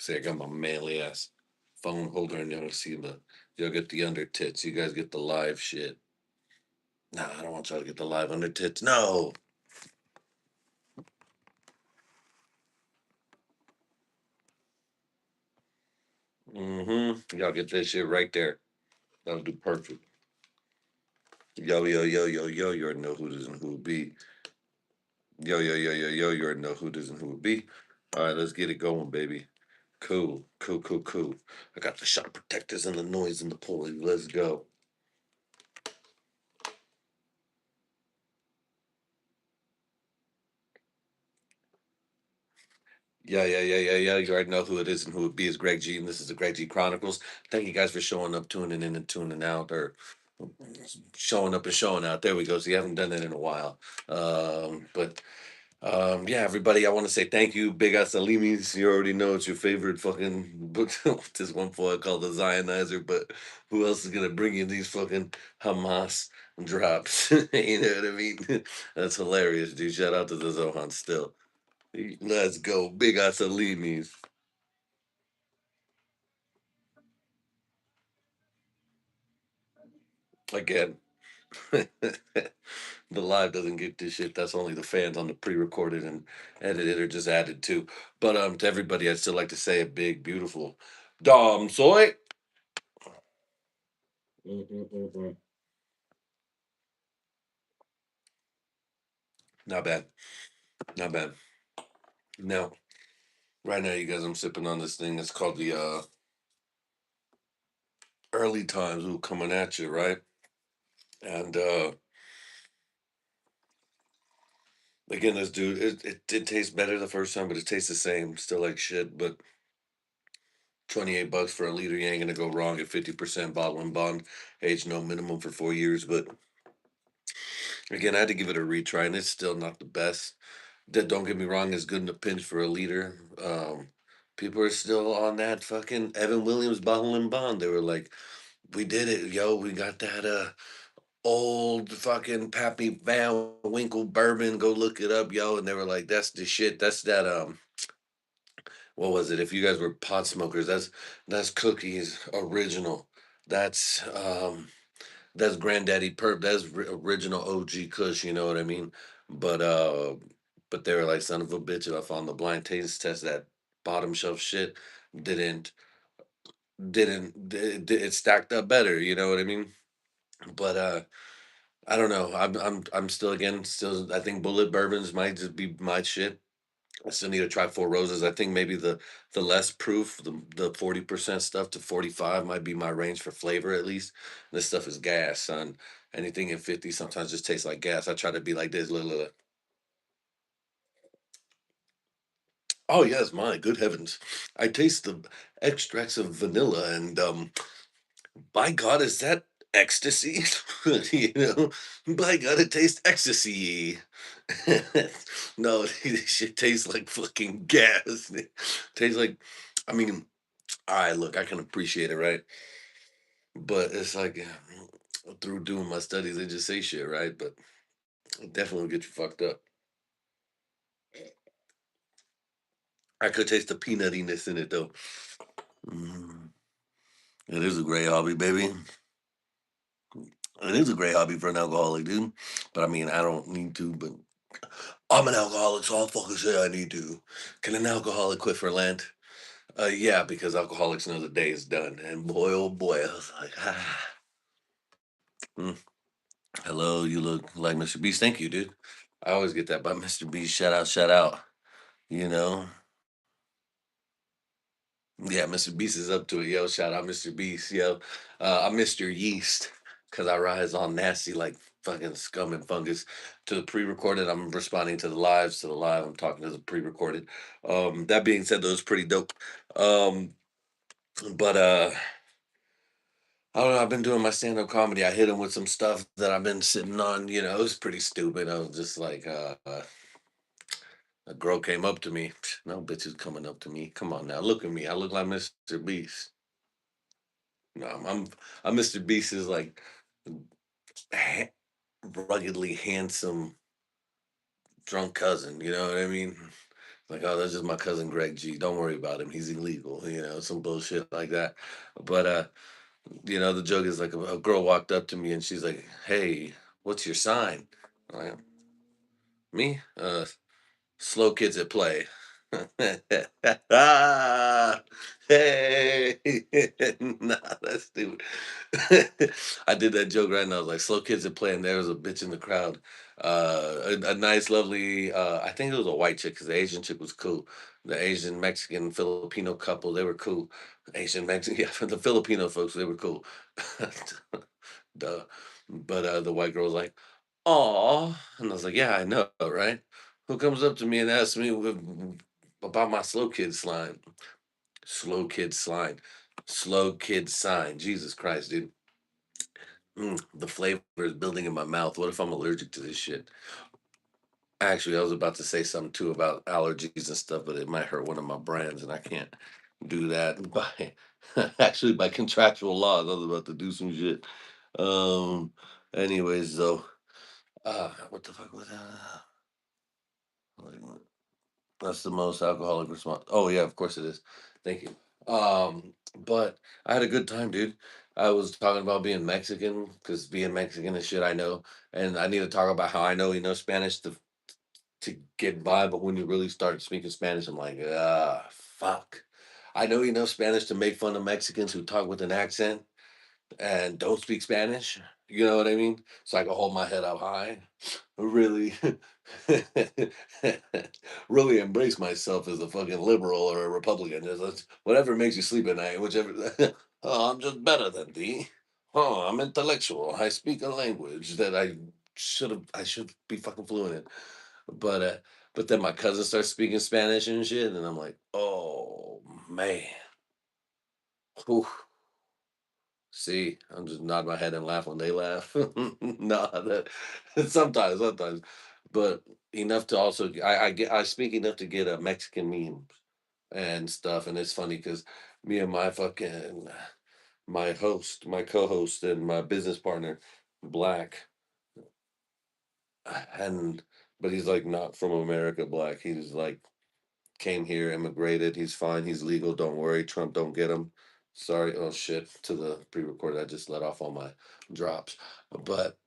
See, I got my manly ass phone holder, and y'all get the under tits. You guys get the live shit. Nah, I don't want y'all to get the live under tits. No. Y'all get that shit right there. That'll do perfect. Yo, yo, yo, yo, yo, you already know who it is and who it be. Yo, yo, yo, yo, yo, you already know who it is and who it be. All right, let's get it going, baby. Cool, cool, cool, cool. I got the shot protectors and the noise and the pulley. Let's go. Yeah, yeah, yeah, yeah, yeah. You already know who it is and who it be. Is Greg G, and this is the Greg G Chronicles. Thank you guys for showing up, tuning in, and tuning out, or showing up and showing out. There we go. So you haven't done that in a while. But yeah, everybody, I want to say thank you, Big Ass Alimis. You already know it's your favorite fucking book. This one boy called the Zionizer, but who else is gonna bring you these fucking Hamas drops? You know what I mean? That's hilarious, dude. Shout out to the Zohan still. Let's go, Big Ass Alimis. Again. The live doesn't get this shit. That's only the fans on the pre-recorded and edited or just added to. But to everybody, I'd still like to say a big, beautiful Dom Soy. Mm-mm-mm-mm. Not bad. Not bad. Now, right now, you guys, I'm sipping on this thing. It's called the Early Times. Ooh, coming at you, right? And again, this dude, it did taste better the first time, but it tastes the same. Still like shit, but $28 for a liter. You ain't gonna go wrong at 50% bottle and bond. Age no minimum for 4 years. But again, I had to give it a retry, and it's still not the best. That, don't get me wrong, is good in a pinch for a liter. People are still on that fucking Evan Williams bottle and bond. They were like, "We did it, yo. We got that old fucking Pappy Van Winkle bourbon. Go look it up, yo." And they were like, "That's the shit. That's that what was it? If you guys were pot smokers, that's Cookie's original. That's Granddaddy Perp. That's original OG Kush. You know what I mean? But uh, but they were like, son of a bitch. If I found the blind taste test, that bottom shelf shit didn't it stacked up better. You know what I mean? But I don't know. I'm still, again, still, I think bullet bourbons might just be my shit. I still need to try Four Roses. I think maybe the less proof, the 40% stuff to 45 might be my range for flavor at least. This stuff is gas, son. Anything in 50 sometimes just tastes like gas. I try to be like this. Look, look, look. Oh yes, my good heavens! I taste the extracts of vanilla, and by God, is that ecstasy? You know, by God, it tastes ecstasy. No, this shit tastes like fucking gas. It tastes like, I mean, all right, look, I can appreciate it, right? But it's like, through doing my studies, they just say shit, right? But it definitely will get you fucked up. I could taste the peanuttiness in it though. Mm. It is a great hobby, baby. It is a great hobby for an alcoholic, dude. But I mean, I don't need to, but I'm an alcoholic, so I'll fucking say I need to. Can an alcoholic quit for Lent? Yeah, because alcoholics know the day is done. And boy, oh boy, I was like, ah. Mm. Hello, you look like Mr. Beast. Thank you, dude. I always get that by Mr. Beast. Shout out, shout out. You know? Yeah, Mr. Beast is up to it. Yo, shout out Mr. Beast. Yo, I'm Mr. Yeast because I rise all nasty like fucking scum and fungus. To the pre-recorded, I'm responding to the lives. To the live, I'm talking to the pre-recorded. That being said, though, it's pretty dope. Um, but I don't know. I've been doing my stand-up comedy. I hit him with some stuff that I've been sitting on. You know, it was pretty stupid. I was just like, a girl came up to me. No bitch is coming up to me. Come on now, look at me. I look like Mr. Beast. No, I'm Mr. Beast is like ha- ruggedly handsome drunk cousin. You know what I mean? Like, oh, that's just my cousin Greg G. Don't worry about him. He's illegal, some bullshit like that. But the joke is like a girl walked up to me and she's like, "Hey, what's your sign?" I'm like, me? Slow kids at play. Ah, hey, nah, that's stupid. I did that joke right now. I was like, slow kids at play, and there was a bitch in the crowd. A nice, lovely, I think it was a white chick because the Asian chick was cool. The Asian, Mexican, Filipino couple, they were cool. Asian, Mexican, yeah, the Filipino folks, they were cool. Duh. But the white girl was like, "Aw," and I was like, "Yeah, I know, right? Who comes up to me and asks me about my slow kid slime? Slow kid slime, slow kid sign. Jesus Christ, dude. The flavor is building in my mouth. What if I'm allergic to this shit? Actually, I was about to say something too about allergies and stuff, but it might hurt one of my brands, and I can't do that by actually by contractual laws. I was about to do some shit. Um. Anyways, though, what the fuck was that? Like, that's the most alcoholic response. Oh yeah, of course it is. Thank you. But I had a good time, dude. I was talking about being Mexican because being Mexican is shit I know, and I need to talk about how I know Spanish to get by. But when you really start speaking Spanish, I'm like, fuck. I know Spanish to make fun of Mexicans who talk with an accent and don't speak Spanish. You know what I mean? So I can hold my head up high, really, really embrace myself as a fucking liberal or a Republican. Whatever makes you sleep at night, whichever. Oh, I'm just better than thee. Oh, I'm intellectual. I speak a language that I should be fucking fluent in. But but then my cousin starts speaking Spanish and shit, and I'm like, oh man. Whew. See, I'm just nod my head and laugh when they laugh. No, that sometimes, but enough to also I speak enough to get a Mexican memes and stuff, and it's funny because me and my co-host, and my business partner, Black, and but he's like not from America. Black, he's like came here, immigrated. He's fine. He's legal. Don't worry. Trump don't get him. Sorry. Oh shit. To the pre-recorded, I just let off all my drops. But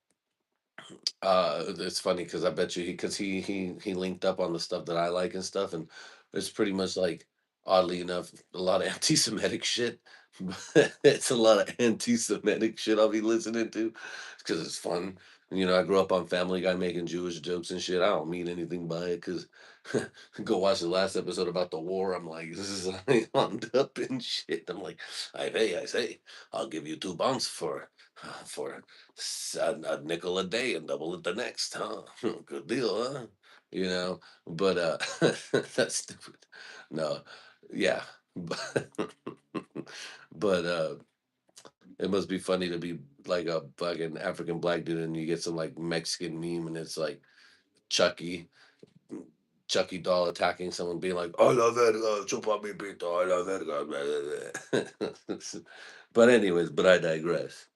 it's funny because I bet you because he linked up on the stuff that I like and stuff, and it's pretty much like oddly enough a lot of anti-Semitic shit. It's a lot of anti-Semitic shit I'll be listening to because it's fun. I grew up on Family Guy making Jewish jokes and shit. I don't mean anything by it because go watch the last episode about the war. I'm like, this is on up and shit. I'm like, I say, I'll give you 2 pounds for a nickel a day and double it the next, huh? Good deal, huh? But that's stupid. No, yeah, but but it must be funny to be like a fucking African black dude and you get some like Mexican meme and it's like Chucky. Chucky doll attacking someone, being like, "I love verga, chupa mi pito, I love verga." Blah, blah, blah." But anyways, but I digress.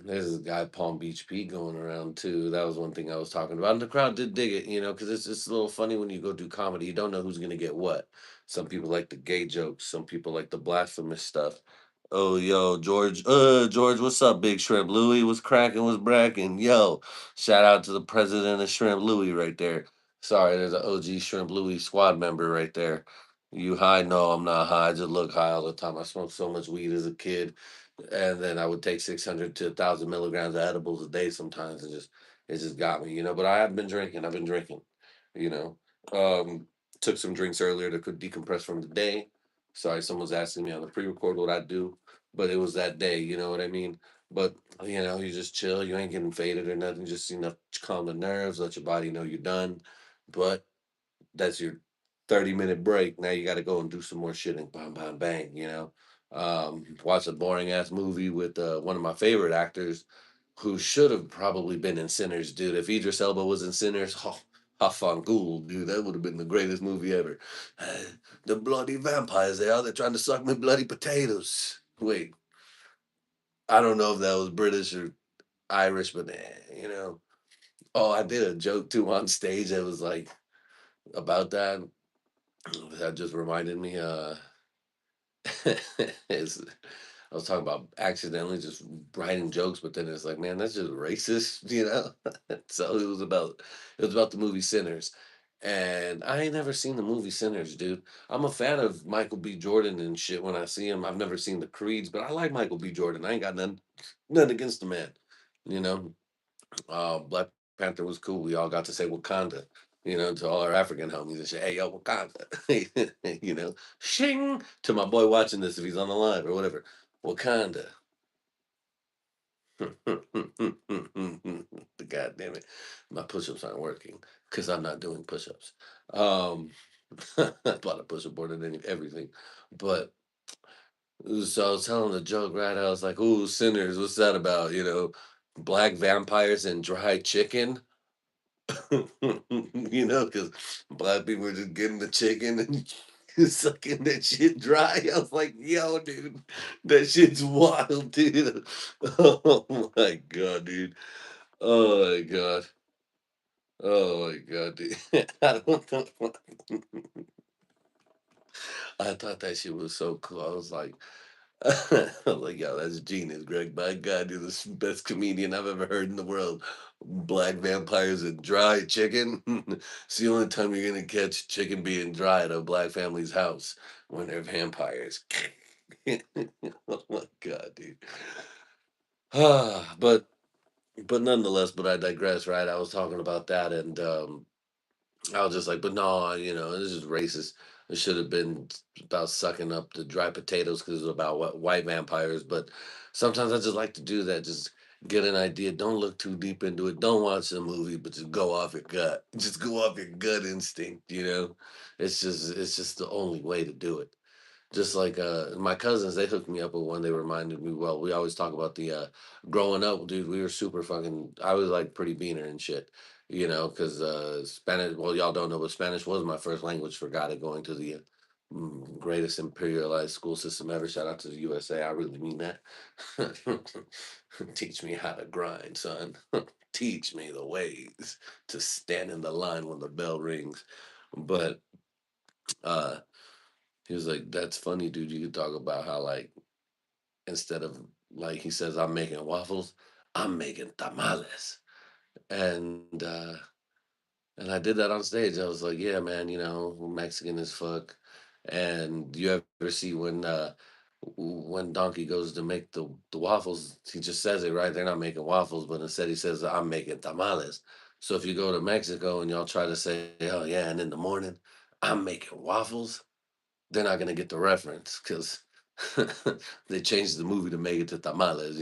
There's this guy Palm Beach Pete going around too. That was one thing I was talking about. And the crowd did dig it, because it's just a little funny when you go do comedy. You don't know who's gonna get what. Some people like the gay jokes. Some people like the blasphemous stuff. Oh, yo, George. George, what's up, Big Shrimp Louie? What's cracking? What's bracking? Yo, shout out to the president of Shrimp Louie right there. Sorry, there's an OG Shrimp Louie squad member right there. You high? No, I'm not high. I just look high all the time. I smoked so much weed as a kid, and then I would take 600 to 1,000 milligrams of edibles a day sometimes, and it just got me. But I have been drinking. I've been drinking. You know, um, took some drinks earlier to decompress from the day. Sorry, someone's asking me on the pre-record what I do, but it was that day. You know what I mean? But you just chill. You ain't getting faded or nothing. Just enough to calm the nerves, let your body know you're done. But that's your 30-minute break. Now you got to go and do some more shit and bang, bang, bang, watch a boring ass movie with one of my favorite actors who should have probably been in Sinners, dude. If Idris Elba was in Sinners, oh, Hafangul, dude, that would have been the greatest movie ever. The bloody vampires, they're trying to suck me bloody potatoes. Wait, I don't know if that was British or Irish, but Oh, I did a joke too on stage that was like, about that. That just reminded me. Is I was talking about accidentally just writing jokes, but then it's like, man, that's just racist, you know. So it was about the movie Sinners, and I ain't never seen the movie Sinners, dude. I'm a fan of Michael B. Jordan and shit. When I see him, I've never seen the Creeds, but I like Michael B. Jordan. I ain't got nothing against the man, you know. Black Panther was cool. We all got to say Wakanda, to all our African homies and shit. Hey, yo, Wakanda, shing to my boy watching this if he's on the line or whatever. Wakanda. God damn it, my push-ups aren't working because I'm not doing push-ups. Um, I bought a push-up board and everything, but so I was telling the joke, right? I was like, "Ooh, sinners, what's that about?" Black vampires and dry chicken. Because black people were just getting the chicken and sucking that shit dry. I was like, yo, dude, that shit's wild, dude. Oh my god, dude. Oh my god. Oh my god, dude. I don't know. I thought that shit was so cool. I was like, I'm like, yo, that's genius, Greg. My God, you're the best comedian I've ever heard in the world. Black vampires and dry chicken. It's the only time you're gonna catch chicken being dry at a black family's house when they're vampires. Oh my God, dude. But nonetheless, but I digress, right? I was talking about that, and I was just like, but no, this is racist. It should have been about sucking up the dry potatoes because it's about white vampires. But sometimes I just like to do that. Just get an idea. Don't look too deep into it. Don't watch the movie, but just go off your gut. Just go off your gut instinct. It's just the only way to do it. Just like my cousins, they hooked me up with one. They reminded me. Well, we always talk about the growing up, dude. We were super fucking. I was like pretty beaner and shit, because Spanish. Well, y'all don't know, but Spanish was my first language. Forgot it going to the greatest imperialized school system ever. Shout out to the USA. I really mean that. Teach me how to grind, son. Teach me the ways to stand in the line when the bell rings. But uh he was like, "That's funny, dude. You could talk about how like instead of like he says, I'm making waffles, I'm making tamales." And and I did that on stage. I was like, "Yeah, man. We're Mexican as fuck." And you ever see when Donkey goes to make the waffles, he just says it right. They're not making waffles, but instead he says, "I'm making tamales." So if you go to Mexico and y'all try to say, "Oh yeah," and in the morning, I'm making waffles, they're not gonna get the reference because they changed the movie to make it to tamales.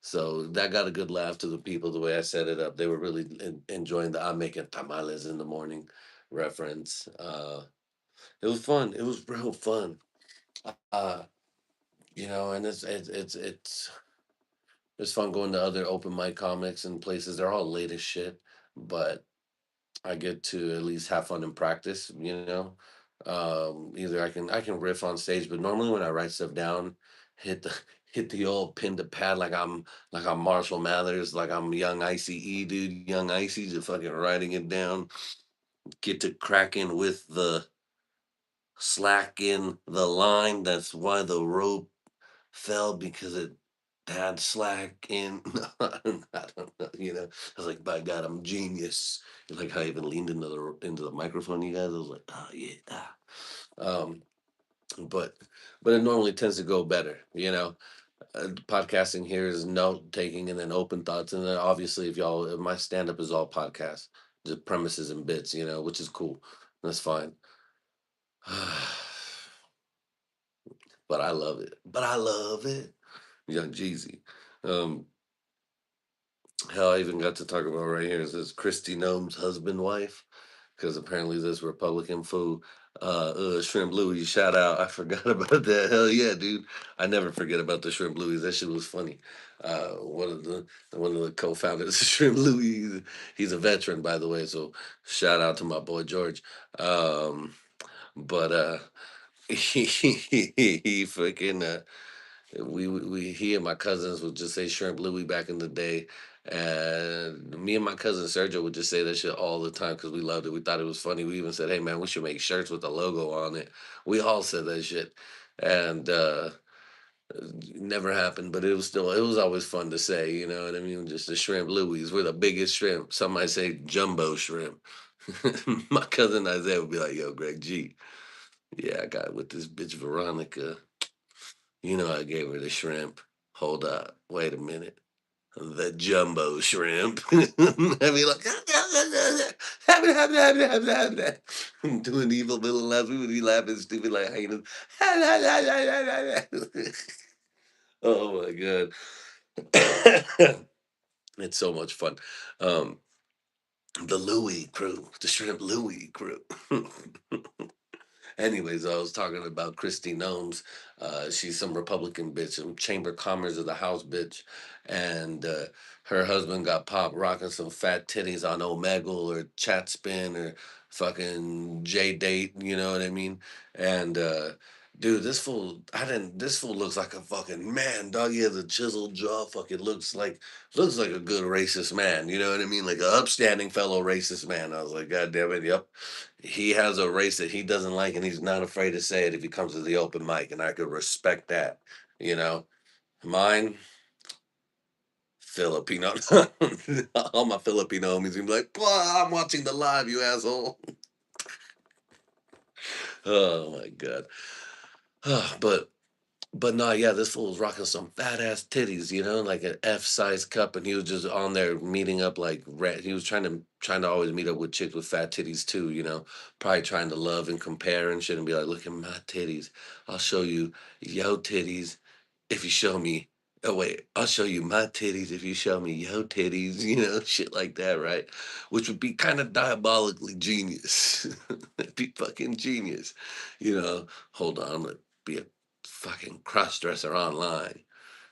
So that got a good laugh to the people the way I set it up. They were really enjoying the "I'm making tamales in the morning" reference. It was fun. It was real fun. Uh, and it's fun going to other open mic comics and places. They're all late as shit, but I get to at least have fun and practice. Either I can riff on stage, but normally when I write stuff down, hit the hit the old pin to pad like I'm Marshall Mathers, like I'm young ICE dude, young Icy, just fucking writing it down. Get to cracking with the slack in the line. That's why the rope fell because it had slack in. I don't know. I was like, by God, I'm genius. Like how I even leaned into the microphone, you guys. I was like, oh yeah. Um, but but it normally tends to go better. Podcasting here is note taking and then open thoughts, and then obviously if my stand up is all podcasts, just premises and bits, which is cool. That's fine. But I love it. But I love it. Young Jeezy. Um, Hell, I even got to talk about right here. It says Christy Nome's husband wife, because apparently this Republican fool, Shrimp Louie, shout out. I forgot about that. Hell yeah, dude. I never forget about the Shrimp Louie. That shit was funny. One of the co-founders of Shrimp Louie. He's a veteran, by the way. So shout out to my boy George. But he fucking he and my cousins would just say Shrimp Louie back in the day, And me and my cousin Sergio would just say that shit all the time because we loved it. We thought it was funny. We even said, "Hey man, we should make shirts with the logo on it." We all said that shit, and it never happened. But it was always fun to say. You know what I mean? Just the shrimp Louis. We're the biggest shrimp. Some might say jumbo shrimp. My cousin Isaiah would be like, "Yo, Greg G, yeah, I got with this bitch Veronica. You know, I gave her the shrimp. Hold up, wait a minute." The jumbo shrimp. I'd be like, doing evil villain laughs. We would be laughing stupid like hyenas. Oh my god. It's so much fun. Um, the Louis crew, the shrimp Louis crew. Anyways, I was talking about Christy Gnomes. She's some Republican bitch, some Chamber of Commerce of the House bitch, and her husband got popped rocking some fat titties on Omegle or Chat Spin or fucking J Date. You know what I mean? And dude, this fool, I didn't. This fool looks like a fucking man, dog. He has a chiseled jaw. Fucking looks like a good racist man. You know what I mean? Like a upstanding fellow racist man. I was like, God damn it, yep. He has a race that he doesn't like, and he's not afraid to say it if he comes to the open mic, and I could respect that. You know, mine Filipino. All my Filipino homies gonna be like, "Bah, I'm watching the live, you asshole." Oh my god. but no, yeah, this fool was rocking some fat ass titties, you know, like an F size cup, and he was just on there meeting up like he was trying to always meet up with chicks with fat titties too, you know, probably trying to love and compare and shit, and be like, "Look at my titties, I'll show you yo titties if you show me." Oh wait, I'll show you my titties if you show me yo titties, you know, shit like that, right? Which would be kind of diabolically genius. It'd be fucking genius, you know. Hold on, I'm gonna be a fucking cross dresser online.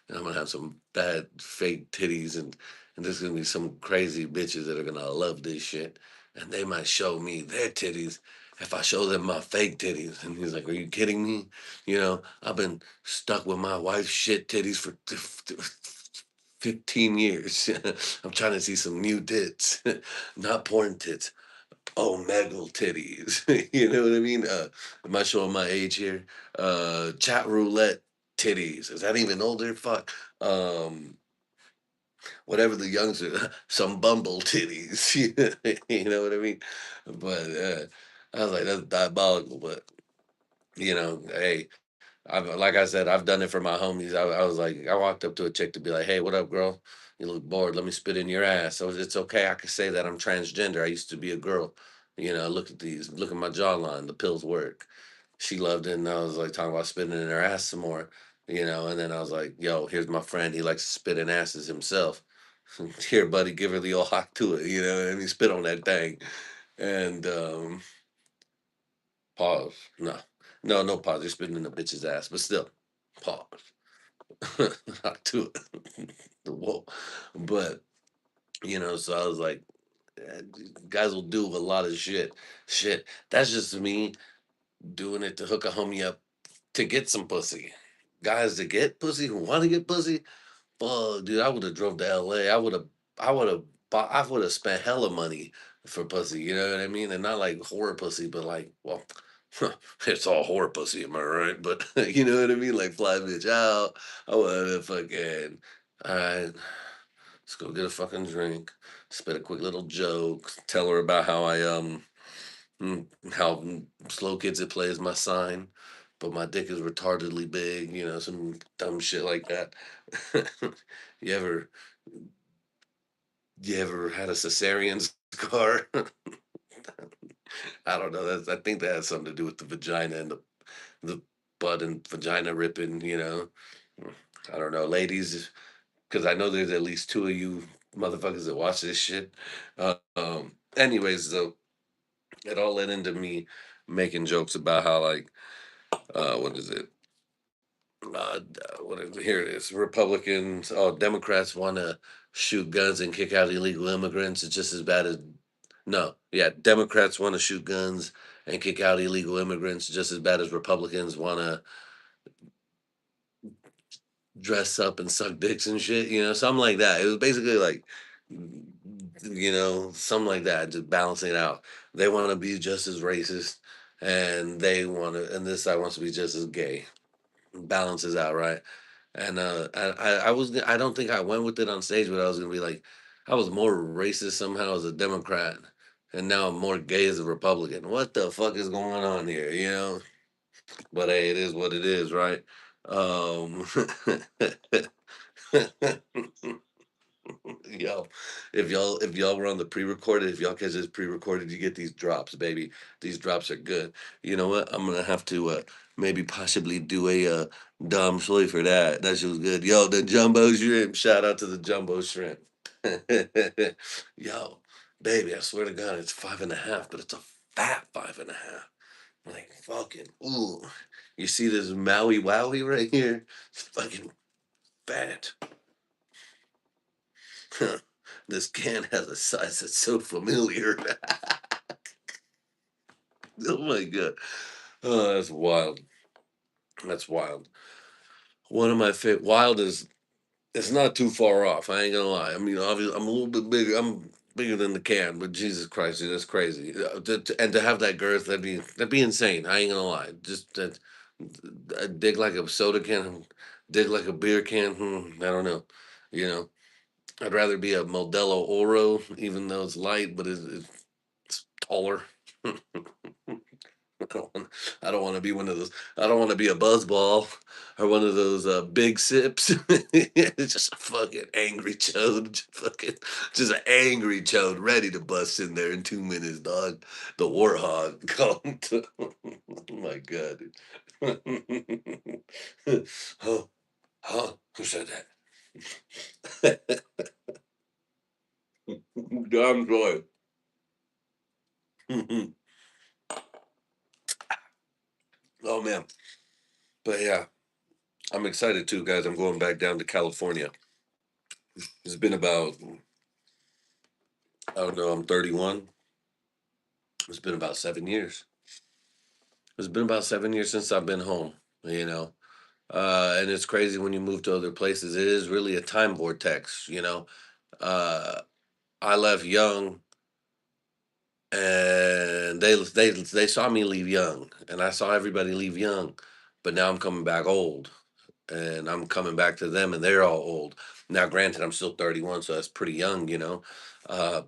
And I'm gonna have some bad fake titties, and there's gonna be some crazy bitches that are gonna love this shit. And they might show me their titties if I show them my fake titties. And he's like, "Are you kidding me? You know, I've been stuck with my wife's shit titties for 15 years. I'm trying to see some new tits, not porn tits. Omegle titties." You know what I mean? Am I showing my age here? Chat roulette titties. Is that even older? Fuck. Um, Whatever the youngster, some Bumble titties. You know what I mean? But I was like, that's diabolical. But you know, hey, like I said, I've done it for my homies. I was like, I walked up to a chick to be like, "Hey, what up, girl? You look bored. Let me spit in your ass." So it's okay. I can say that I'm transgender. I used to be a girl. You know, look at these. Look at my jawline. The pills work. She loved it, and I was like talking about spitting in her ass some more. You know, and then I was like, "Yo, here's my friend. He likes to spit in asses himself. Here, buddy, give her the old hock to it. You know, and he spit on that thing." And pause. No, no pause. You're spitting in the bitch's ass, but still, pause. Not to it. Whoa. But, you know, so I was like, guys will do a lot of shit. Shit. That's just me doing it to hook a homie up to get some pussy. Guys to get pussy who want to get pussy. Fuck, dude, I would have drove to LA. I would have I would have spent hella money for pussy, you know what I mean? And not like horror pussy, but like, well, it's all whore pussy, am I right? But you know what I mean? Like fly bitch out. I would have fucking all right, let's go get a fucking drink, spit a quick little joke, tell her about how how slow kids at play is my sign, but my dick is retardedly big, you know, some dumb shit like that. you ever you ever had a cesarean scar? I don't know. I think that has something to do with the vagina and the butt and vagina ripping, you know. I don't know, ladies, because I know there's at least two of you motherfuckers that watch this shit. Anyways, though, it all led into me making jokes about how like what is it? What is it? Here it is. Republicans, oh, Democrats want to shoot guns and kick out illegal immigrants. It's just as bad as no, yeah. Democrats want to shoot guns and kick out illegal immigrants just as bad as Republicans want to dress up and suck dicks and shit, something like that. It was basically like, something like that, just balancing it out. They want to be just as racist, and and this side wants to be just as gay. Balances out, right? And I don't think I went with it on stage, but I was gonna be like, I was more racist somehow as a Democrat, and now I'm more gay as a Republican. What the fuck is going on here? But hey, it is what it is, right? Um, Yo, if y'all were on the pre-recorded, if y'all catch this pre-recorded, you get these drops, baby. These drops are good. You know what? I'm gonna have to maybe possibly do a Dom Soy for that. That shit was good. Yo, the jumbo shrimp. Shout out to the jumbo shrimp. Yo, baby, I swear to God, it's 5.5, but it's a fat 5.5. Like fucking ooh. You see this Maui Wowie right here? It's fucking fat. This can has a size that's so familiar. Oh my god. Oh, that's wild. That's wild. One of my favorite. Wild is it's not too far off. I ain't gonna lie. I mean, obviously, I'm a little bit bigger. I'm bigger than the can, but Jesus Christ, dude, that's crazy. And to have that girth, that'd be insane. I ain't gonna lie. Just that, dig like a soda can, dig like a beer can. I don't know. You know, I'd rather be a Modelo Oro, even though it's light, but it's taller. I don't want. I don't want to be one of those. I don't want to be a buzzball or one of those big sips. It's just a fucking angry chode, just an angry chode, ready to bust in there in 2 minutes, dog. The warhog. Oh my god, dude. Huh? Huh? Who said that? Damn joy. Oh man, but yeah, I'm excited too, guys. I'm going back down to California. It's been about I don't know. I'm 31. It's been about 7 years. It's been about 7 years since I've been home. You know, and it's crazy when you move to other places. It is really a time vortex. Uh, I left young, and they saw me leave young, and I saw everybody leave young, but now I'm coming back old, and I'm coming back to them, and they're all old. Now, granted, I'm still 31, so that's pretty young. Uh,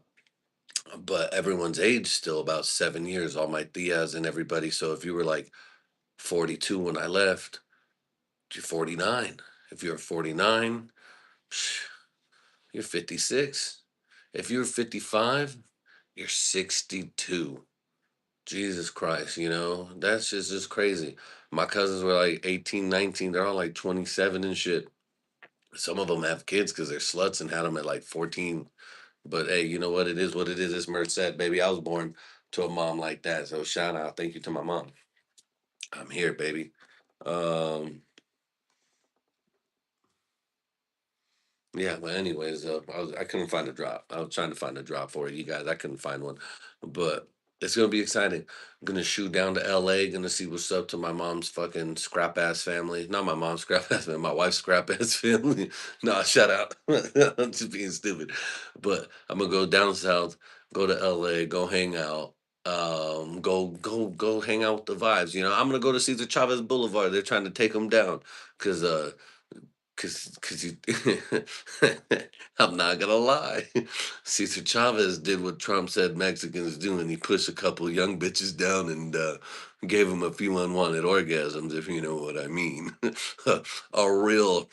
but everyone's age still about 7 years. All my tias and everybody. So if you were like 42 when I left, you're 49. If you're 49, you're 56. If you're 55, you're 62. Jesus Christ, that's just crazy. My cousins were like 18, 19. They're all like 27 and shit. Some of them have kids because they're sluts and had them at like 14. But hey, you know what? It is what it is. As Mert said, baby, I was born to a mom like that. So shout out. Thank you to my mom. I'm here, baby. Um, Yeah, but anyways, I couldn't find a drop. I was trying to find a drop for you guys. I couldn't find one, but it's gonna be exciting. I'm gonna shoot down to LA. Gonna see what's up to my mom's fucking scrap ass family. Not my mom's scrap ass family. My wife's scrap ass family. No, shut out. I'm just being stupid. But I'm gonna go down south, go to LA, go hang out. Go hang out with the vibes. I'm gonna go to Cesar Chavez Boulevard. They're trying to take them down because cause you I'm not gonna lie. Cesar Chavez did what Trump said Mexicans do, and he pushed a couple young bitches down and gave them a few unwanted orgasms, if you know what I mean. A real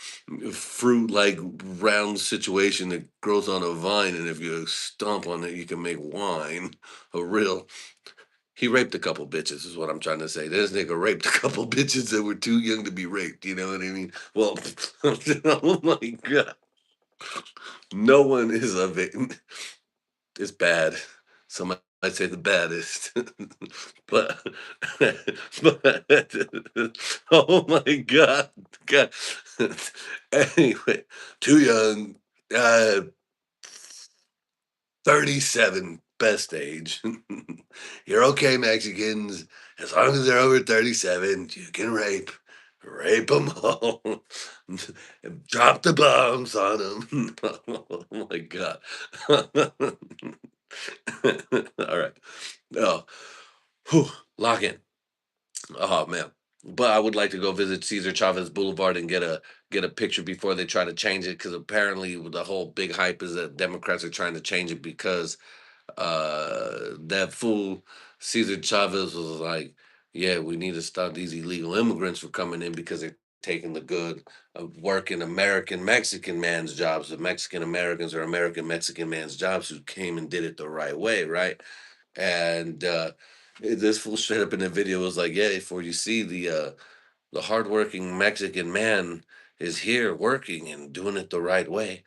fruit like round situation that grows on a vine, and if you stomp on it, you can make wine. A real He raped a couple bitches, is what I'm trying to say. This nigga raped a couple bitches that were too young to be raped. You know what I mean? Well, oh my god, no one is a victim. It's bad. Some might say the baddest, but, but oh my god. Anyway, too young. Uh, 37, best age. You're okay, Mexicans. As long as they're over 37, you can rape. rape them all, drop the bombs on them. Oh my god! All right, oh, whew, lock in. Oh man. But I would like to go visit Cesar Chavez Boulevard and get a picture before they try to change it, because apparently the whole big hype is that Democrats are trying to change it because that fool Cesar Chavez was like, "Yeah, we need to stop these illegal immigrants from coming in because they're taking the good of working American Mexican man's jobs. The Mexican Americans are American Mexican man's jobs who came and did it the right way, right?" And this fool straight up in the video was like, "Yeah, for you see the hardworking Mexican man is here working and doing it the right way."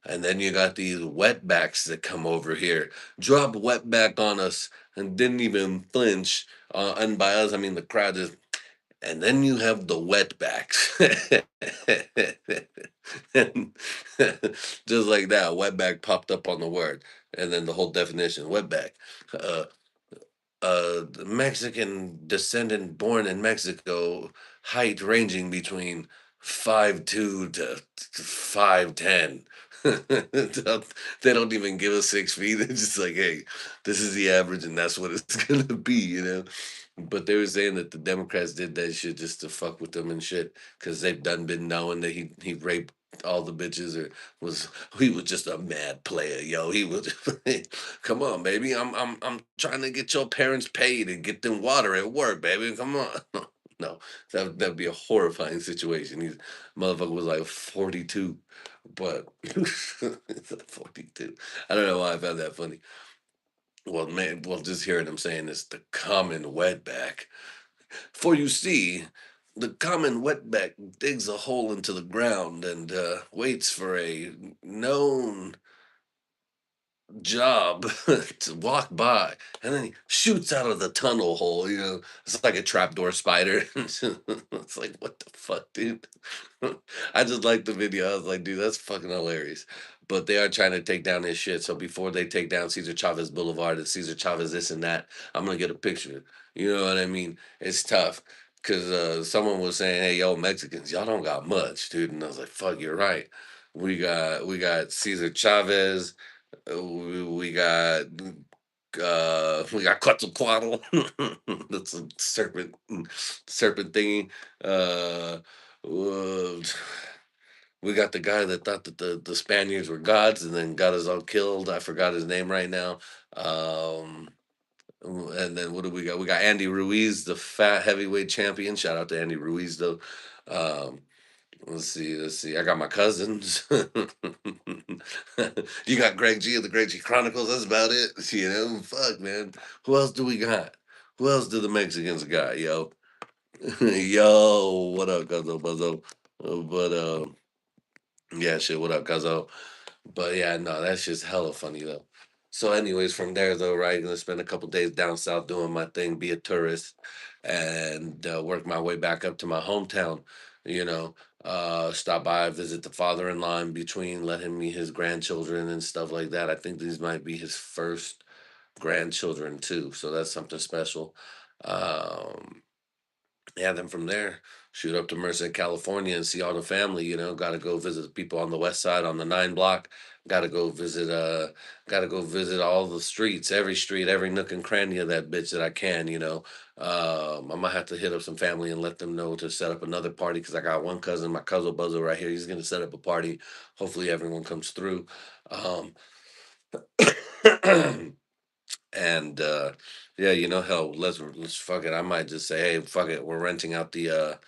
And then you got these wetbacks that come over here, drop wetback on us, and didn't even flinch. And by us, I mean the crowd is. And then you have the wetbacks, and just like that, wetback popped up on the word, and then the whole definition, wetback. Uh, the Mexican descendant born in Mexico, height ranging between 5'2" to 5'10". They don't even give us 6 feet. They're just like, hey, this is the average, and that's what it's gonna be, you know. But they were saying that the Democrats did that shit just to fuck with them and shit, because they've done been knowing that he raped all the bitches, or was he was just a mad player, yo. He was come on, baby. I'm trying to get your parents paid and get them water at work, baby. Come on. No, that'd be a horrifying situation. He's motherfucker was like 42, but 42. I don't know why I found that funny. Well, man, well, just hearing him saying it's the common wetback. For you see, the common wetback digs a hole into the ground and waits for a known job to walk by, and then he shoots out of the tunnel hole. You know, it's like a trapdoor spider. It's like, what the fuck, dude? I just like the video. I was like, dude, that's fucking hilarious. But they are trying to take down his shit. So before they take down Cesar Chavez Boulevard and Cesar Chavez this and that, I'm gonna get a picture. You know what I mean? It's tough. Cause someone was saying, "Hey, yo, Mexicans, y'all don't got much, dude," and I was like, "Fuck, you're right. We got Cesar Chavez, we got Quetzalcoatl. That's a serpent thingy. Uh, uh, we got the guy that thought that the Spaniards were gods and then got us all killed. I forgot his name right now. Um, and then what do we got? We got Andy Ruiz, the fat heavyweight champion. Shout out to Andy Ruiz though. Um, let's see. I got my cousins. You got Greg G of the Greg G Chronicles. That's about it. You know, fuck, man. Who else do we got? Who else do the Mexicans got, yo? Yo, what up, Cuzzo Buzzo? But yeah, shit. What up, Cuzzo? But yeah, no, that's just hella funny though. So, anyways, from there though, right, gonna spend a couple days down south doing my thing, be a tourist, and work my way back up to my hometown. You know, stop by, visit the father-in-law in between, let him meet his grandchildren and stuff like that. I think these might be his first grandchildren too, so that's something special. Um, yeah, then from there, shoot up to Merced, California, and see all the family. You know, got to go visit the people on the west side on the 9 block. Got to go visit. Got to go visit all the street, every nook and cranny of that bitch that I can. You know, I might have to hit up some family and let them know to set up another party, because I got one cousin, my cousin Buzzo right here. He's gonna set up a party. Hopefully, everyone comes through. Um, and yeah, you know, hell, let's fuck it. I might just say, hey, fuck it, we're renting out the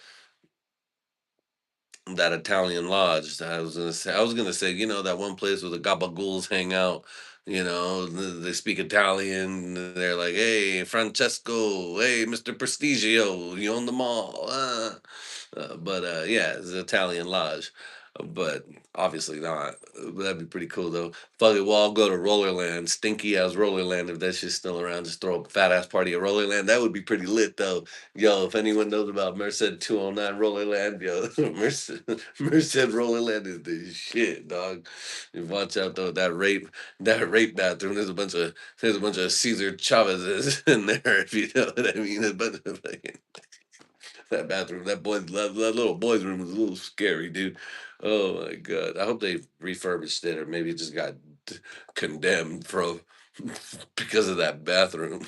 that Italian lodge. I was gonna say, you know, that one place where the gabagools hang out. You know, they speak Italian. They're like, "Hey, Francesco. Hey, Mister Prestigio. You own the mall." But yeah, it's an Italian lodge. But obviously not. But that'd be pretty cool though. Fuck it, we'll all go to Rollerland, stinky ass Rollerland. If that shit's still around, just throw a fat ass party at Rollerland. That would be pretty lit though. Yo, if anyone knows about Merced 209 Rollerland, yo, Merced Rollerland is the shit, dog. You watch out though, that rape bathroom. There's a bunch of Cesar Chavez's in there, if you know what I mean. A bunch of fucking That bathroom, that little boy's room was a little scary, dude. Oh my god. I hope they refurbished it, or maybe it just got d- condemned from because of that bathroom.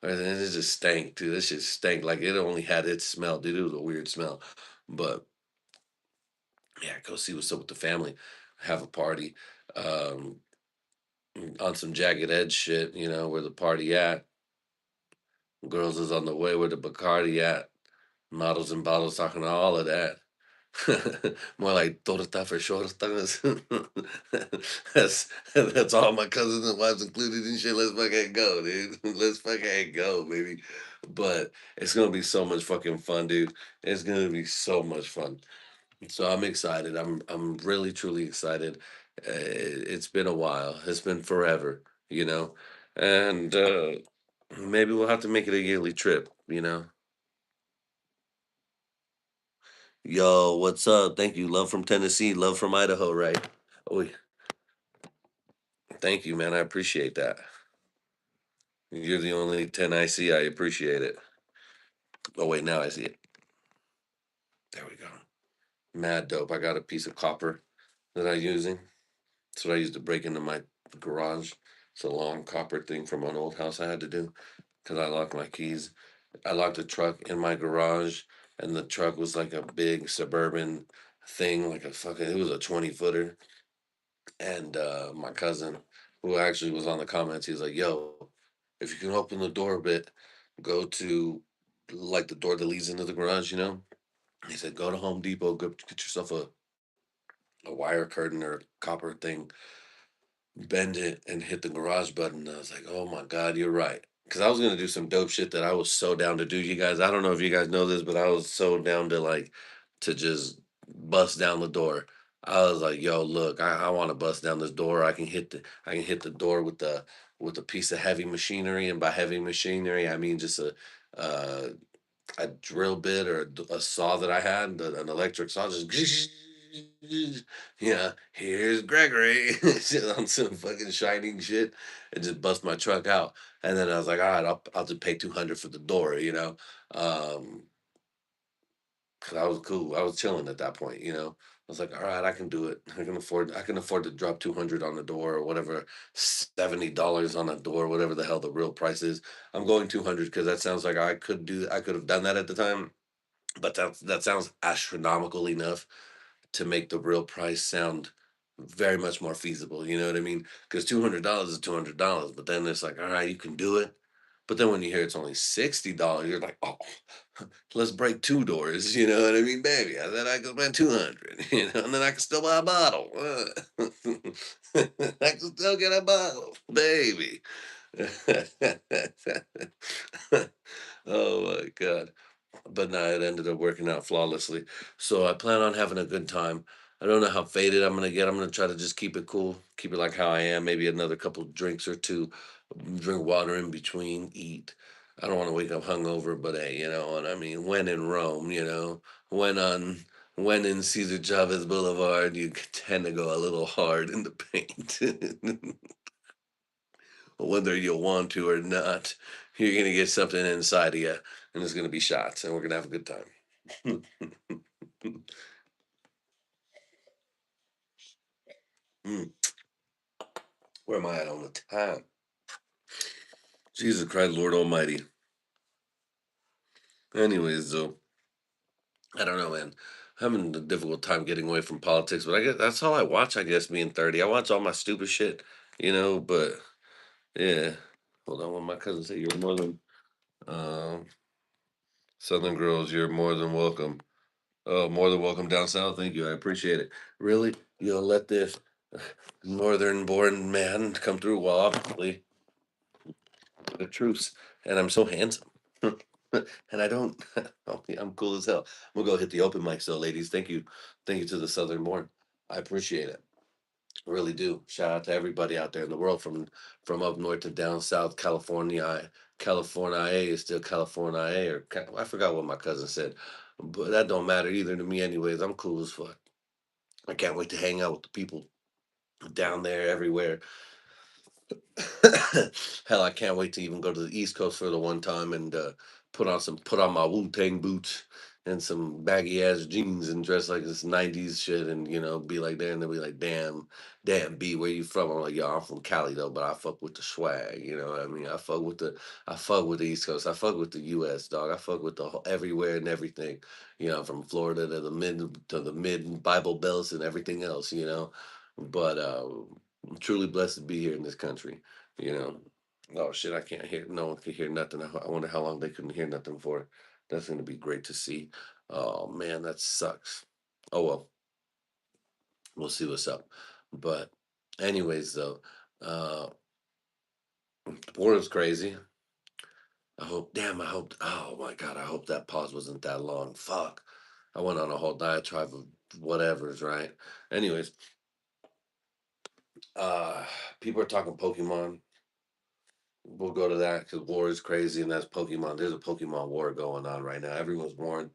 And it just stank, dude. This shit stank. Like it only had its smell, dude. It was a weird smell. But yeah, go see what's up with the family. Have a party. Um, on some jagged edge shit, where the party at. Girls is on the way where the Bacardi at. Models and bottles talking all of that. More like torta for short tongues. That's all my cousins and wives included and shit. Let's fucking go, dude. Let's fucking go, baby. But it's gonna be so much fucking fun, dude. It's gonna be so much fun. So I'm excited. I'm really truly excited. It's been a while. It's been forever, and maybe we'll have to make it a yearly trip. Yo, what's up? Thank you. Love from Tennessee. Love from Idaho, right? Oh, thank you, man. I appreciate that. You're the only 10 I see. I appreciate it. Oh, wait, now I see it. There we go. Mad dope. I got a piece of copper that I'm using. That's what I used to break into my garage. It's a long copper thing from an old house I had to do because I locked my keys. I locked a truck in my garage, and the truck was like a big suburban thing, like it was a 20-footer. And my cousin, who actually was on the comments, he's like, "Yo, if you can open the door a bit, go to like the door that leads into the garage, He said, "Go to Home Depot, go get yourself a wire curtain or a copper thing, bend it, and hit the garage button." And I was like, "Oh my god, you're right." Because I was gonna do some dope shit that I was so down to do. You guys, I don't know if you guys know this, but I was so down to to just bust down the door. I was like, "Yo, look, I want to bust down this door. I can hit the door with a piece of heavy machinery, and by heavy machinery, I mean just a drill bit or a saw that I had, an electric saw, just yeah. Here's Gregory on some fucking shining shit, and just bust my truck out. And then I was like, all right, I'll just pay 200 for the door. Um, because I was cool. I was chilling at that point. I was like, all right, I can do it. I can afford to drop 200 on the door or whatever, $70 on a door, whatever the hell the real price is. I'm going 200 because that sounds like I could have done that at the time, but that sounds astronomical enough to make the real price sound very much more feasible. You know what I mean? Because $200 is $200, but then it's like, all right, you can do it. But then when you hear it's only $60, you're like, oh, let's break two doors. You know what I mean, baby? I said I could spend 200. And then I can still buy a bottle. I can still get a bottle, baby. Oh my god. But no, it ended up working out flawlessly. So I plan on having a good time. I don't know how faded I'm gonna get. I'm gonna try to just keep it cool, keep it like how I am. Maybe another couple drinks or two, drink water in between, eat. I don't want to wake up hungover, but hey, you know what I mean. When in Rome, when on when in Cesar Chavez Boulevard, you tend to go a little hard in the paint. Whether you want to or not, you're gonna get something inside of you, and it's gonna be shots, and we're gonna have a good time. Mm, where am I at on the time? Jesus Christ, Lord Almighty. Anyways, though, I don't know, man. I'm having a difficult time getting away from politics, but I guess that's all I watch. I guess being 30, I watch all my stupid shit. But yeah, hold on. What my cousin said, you're more than um, Southern girls. You're more than welcome. Oh, more than welcome down south. Thank you. I appreciate it. Really, you'll let this northern-born man come through? Well, obviously, the truth. And I'm so handsome. And I don't. Oh, yeah, I'm cool as hell. I'm gonna go hit the open mic, so ladies. Thank you to the Southern born. I appreciate it. I really do. Shout out to everybody out there in the world, from up north to down south. California is still California, or I forgot what my cousin said, but that don't matter either to me, anyways. I'm cool as fuck. I can't wait to hang out with the people down there everywhere. Hell, I can't wait to even go to the East Coast for the one time and put on my Wu Tang boots and some baggy ass jeans and dress like this '90s shit, and be like there, and they'll be like, damn, B, where you from? I'm like, yo, I'm from Cali though, but I fuck with the swag. You know what I mean? I fuck with the East Coast. I fuck with the U.S. dog. I fuck with the everywhere and everything. From Florida to the mid Bible belts and everything else. But I'm truly blessed to be here in this country. You know. Oh shit! I can't hear. No one can hear nothing. I wonder how long they couldn't hear nothing for. That's gonna be great to see. Oh man, that sucks. Oh well, we'll see what's up. But anyways, though, uh, the war is crazy. I hope. Damn. I hope. Oh my god. I hope that pause wasn't that long. Fuck. I went on a whole diatribe of whatever's right. Anyways, uh, people are talking Pokemon. We'll go to that because war is crazy, and that's Pokemon. There's a Pokemon war going on right now. Everyone's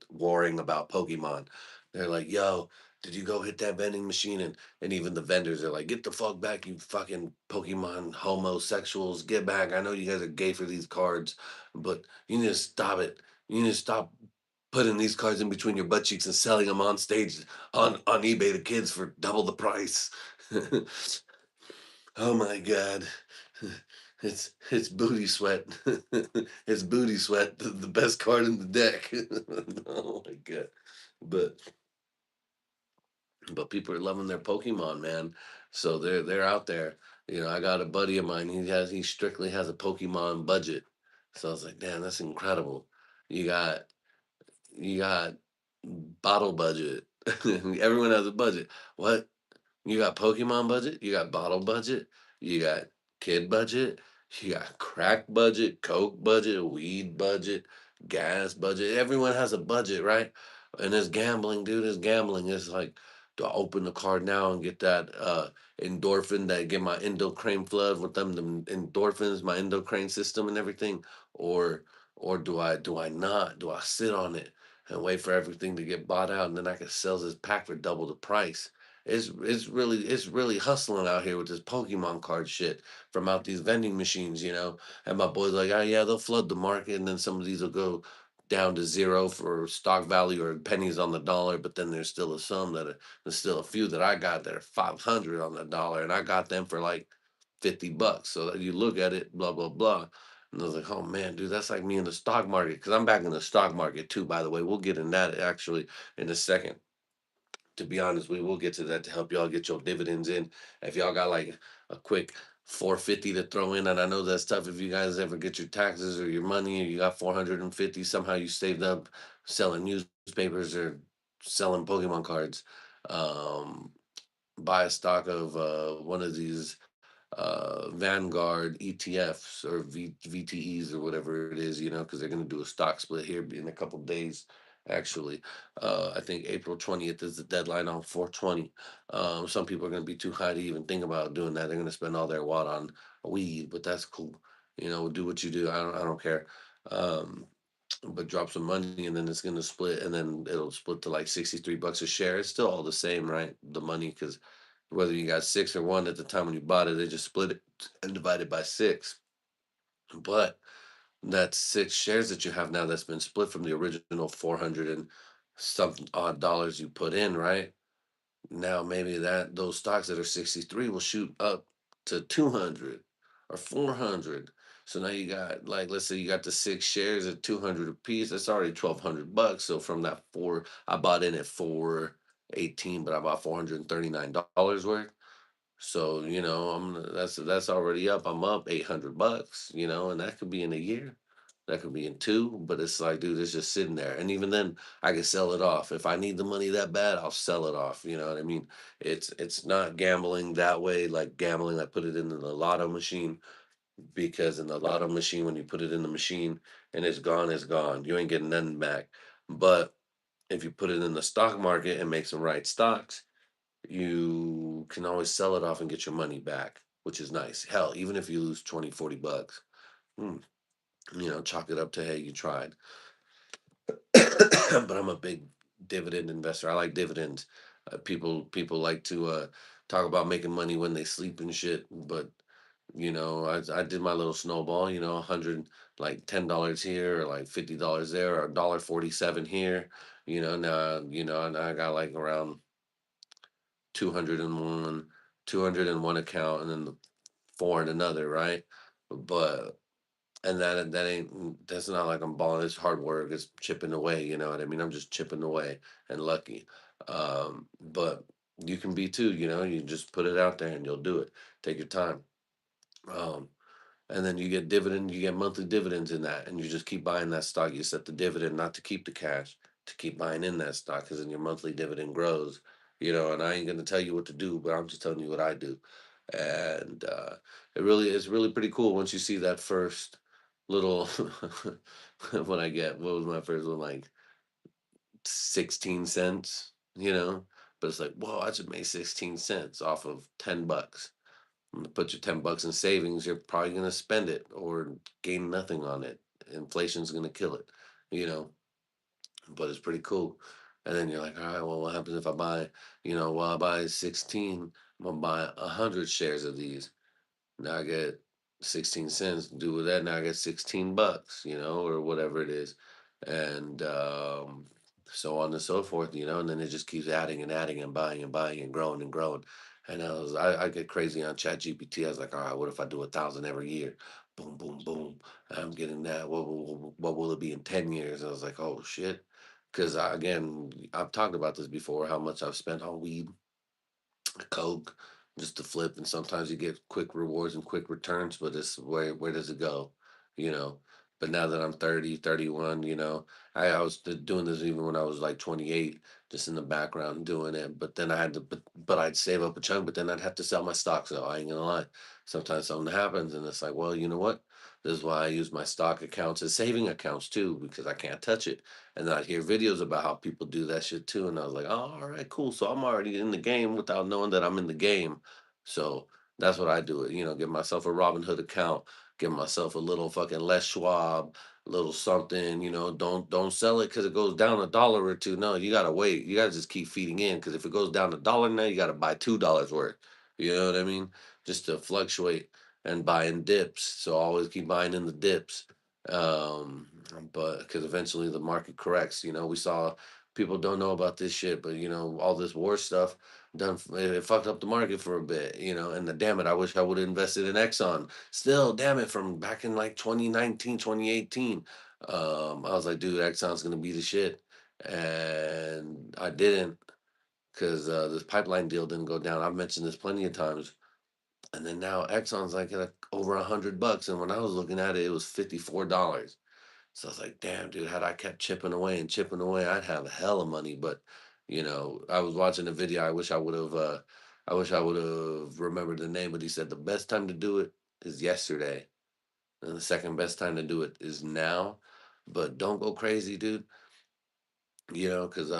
warring about Pokemon. They're like, "Yo, did you go hit that vending machine?" And even the vendors are like, "Get the fuck back, you fucking Pokemon homosexuals! Get back! I know you guys are gay for these cards, but you need to stop it. You need to stop putting these cards in between your butt cheeks and selling them on stage on eBay to kids for double the price." Oh my god. It's booty sweat. It's booty sweat, the best card in the deck. Oh my god. But but people are loving their Pokemon, man. So they're out there. I got a buddy of mine, he strictly has a Pokemon budget. So I was like, damn, that's incredible. You got you got bottle budget. Everyone has a budget. What? You got Pokemon budget, you got bottle budget, you got kid budget, you got crack budget, coke budget, weed budget, gas budget. Everyone has a budget, right? And it's gambling, dude. It's gambling. It's like, do I open the card now and get that endorphin, that get my endocrine flood with them the endorphins, my endocrine system and everything, or do I not? Do I sit on it and wait for everything to get bought out, and then I can sell this pack for double the price? It's really hustling out here with this Pokemon card shit from out these vending machines. And my boy's like, oh yeah, they'll flood the market, and then some of these will go down to zero for stock value or pennies on the dollar. But then there's still a few that I got that are 500 on the dollar, and I got them for like $50. So that you look at it, blah blah blah. And I was like, oh man, dude, that's like me in the stock market, because I'm back in the stock market too. By the way, we'll get in that actually in a second. To be honest, we will get to that to help y'all get your dividends in. If y'all got like a quick 450 to throw in, and I know that's tough if you guys ever get your taxes or your money, or you got 450 somehow you saved up selling newspapers or selling Pokemon cards. Um, Buy a stock of one of these Vanguard ETFs or VTEs or whatever it is, because they're going to do a stock split here in a couple days. Actually, I think April 20th is the deadline on 420. Some people are going to be too high to even think about doing that. They're going to spend all their watt on weed, but that's cool. Do what you do. I don't care. Um, but drop some money, and then it's going to split, and then it'll split to like $63 a share. It's still all the same, right? The money, because whether you got six or one at the time when you bought it, they just split it and divided by six. But that's six shares that you have now that's been split from the original 400 and something odd dollars you put in, right? Now maybe that those stocks that are 63 will shoot up to 200 or 400. So now you got, like, let's say you got the six shares at 200 a piece. That's already $1,200. So from that four, I bought in at 418, but I bought $439 worth. So, that's already up. I'm up $800, and that could be in a year. That could be in two, but it's like, dude, it's just sitting there. And even then, I can sell it off. If I need the money that bad, I'll sell it off. You know what I mean? It's not gambling that way, like gambling. I put it into the lotto machine, because in the lotto machine, when you put it in the machine and it's gone, it's gone. You ain't getting nothing back. But if you put it in the stock market and make some right stocks, you can always sell it off and get your money back, which is nice. Hell, even if you lose 20, $40, hmm, chalk it up to, hey, you tried. But I'm a big dividend investor. I like dividends. People like to talk about making money when they sleep and shit, but I did my little snowball, 100, like $10 here, or like $50 there, or $1.47 here, and I got like around 201, 201 account, and then the four in another, right? But and that's not like I'm balling. It's hard work. It's chipping away. You know what I mean? I'm just chipping away and lucky. But you can be too. You just put it out there and you'll do it. Take your time. Um, and then you get monthly dividends in that, and you just keep buying that stock. You set the dividend not to keep the cash, to keep buying in that stock, because then your monthly dividend grows. And I ain't gonna tell you what to do, but I'm just telling you what I do. And it's really pretty cool once you see that first little when I get what was my first one, like 16 cents, but it's like, whoa, I just made 16 cents off of $10. Put your $10 in savings, you're probably gonna spend it or gain nothing on it. Inflation's gonna kill it, you know. But it's pretty cool. And then you're like, all right, well, what happens if I buy, well, I buy 16, I'm gonna buy 100 shares of these. Now I get 16 cents. Do with that. Now I get $16, or whatever it is. And so on and so forth, and then it just keeps adding and adding and buying and buying and growing and growing. And I get crazy on Chat GPT. I was like, all right, what if I do 1,000 every year? Boom, boom, boom. I'm getting that. What will it be in 10 years? I was like, oh shit. Because again, I've talked about this before, how much I've spent on weed, Coke, just to flip, and sometimes you get quick rewards and quick returns, but it's where does it go, you know? But now that I'm 30, 31, I was doing this even when I was like 28, just in the background doing it. But then I had to, but I'd save up a chunk, but then I'd have to sell my stocks. So I ain't gonna lie. Sometimes something happens, and it's like, well, you know what? This is why I use my stock accounts as saving accounts too, because I can't touch it. And then I'd hear videos about how people do that shit too. And I was like, oh, all right, cool. So I'm already in the game without knowing that I'm in the game. So that's what I do it. Give myself a Robinhood account, give myself a little fucking Les Schwab, a little something, don't sell it because it goes down a dollar or two. No, you gotta wait. You gotta just keep feeding in, because if it goes down a dollar now, you gotta buy $2 worth. You know what I mean? Just to fluctuate and buy in dips. So always keep buying in the dips. Um, but because eventually the market corrects. We saw people don't know about this shit, but all this war stuff it fucked up the market for a bit. And damn it, I wish I would have invested in Exxon. Still, damn it, from back in like 2019, 2018. I was like, dude, Exxon's gonna be the shit, and I didn't, because this pipeline deal didn't go down. I've mentioned this plenty of times. And then now Exxon's like at over $100, and when I was looking at it, it was $54. So I was like, damn, dude, had I kept chipping away and chipping away, I'd have hella money. But, I was watching a video. I wish I would have remembered the name, but he said the best time to do it is yesterday. And the second best time to do it is now. But don't go crazy, dude, because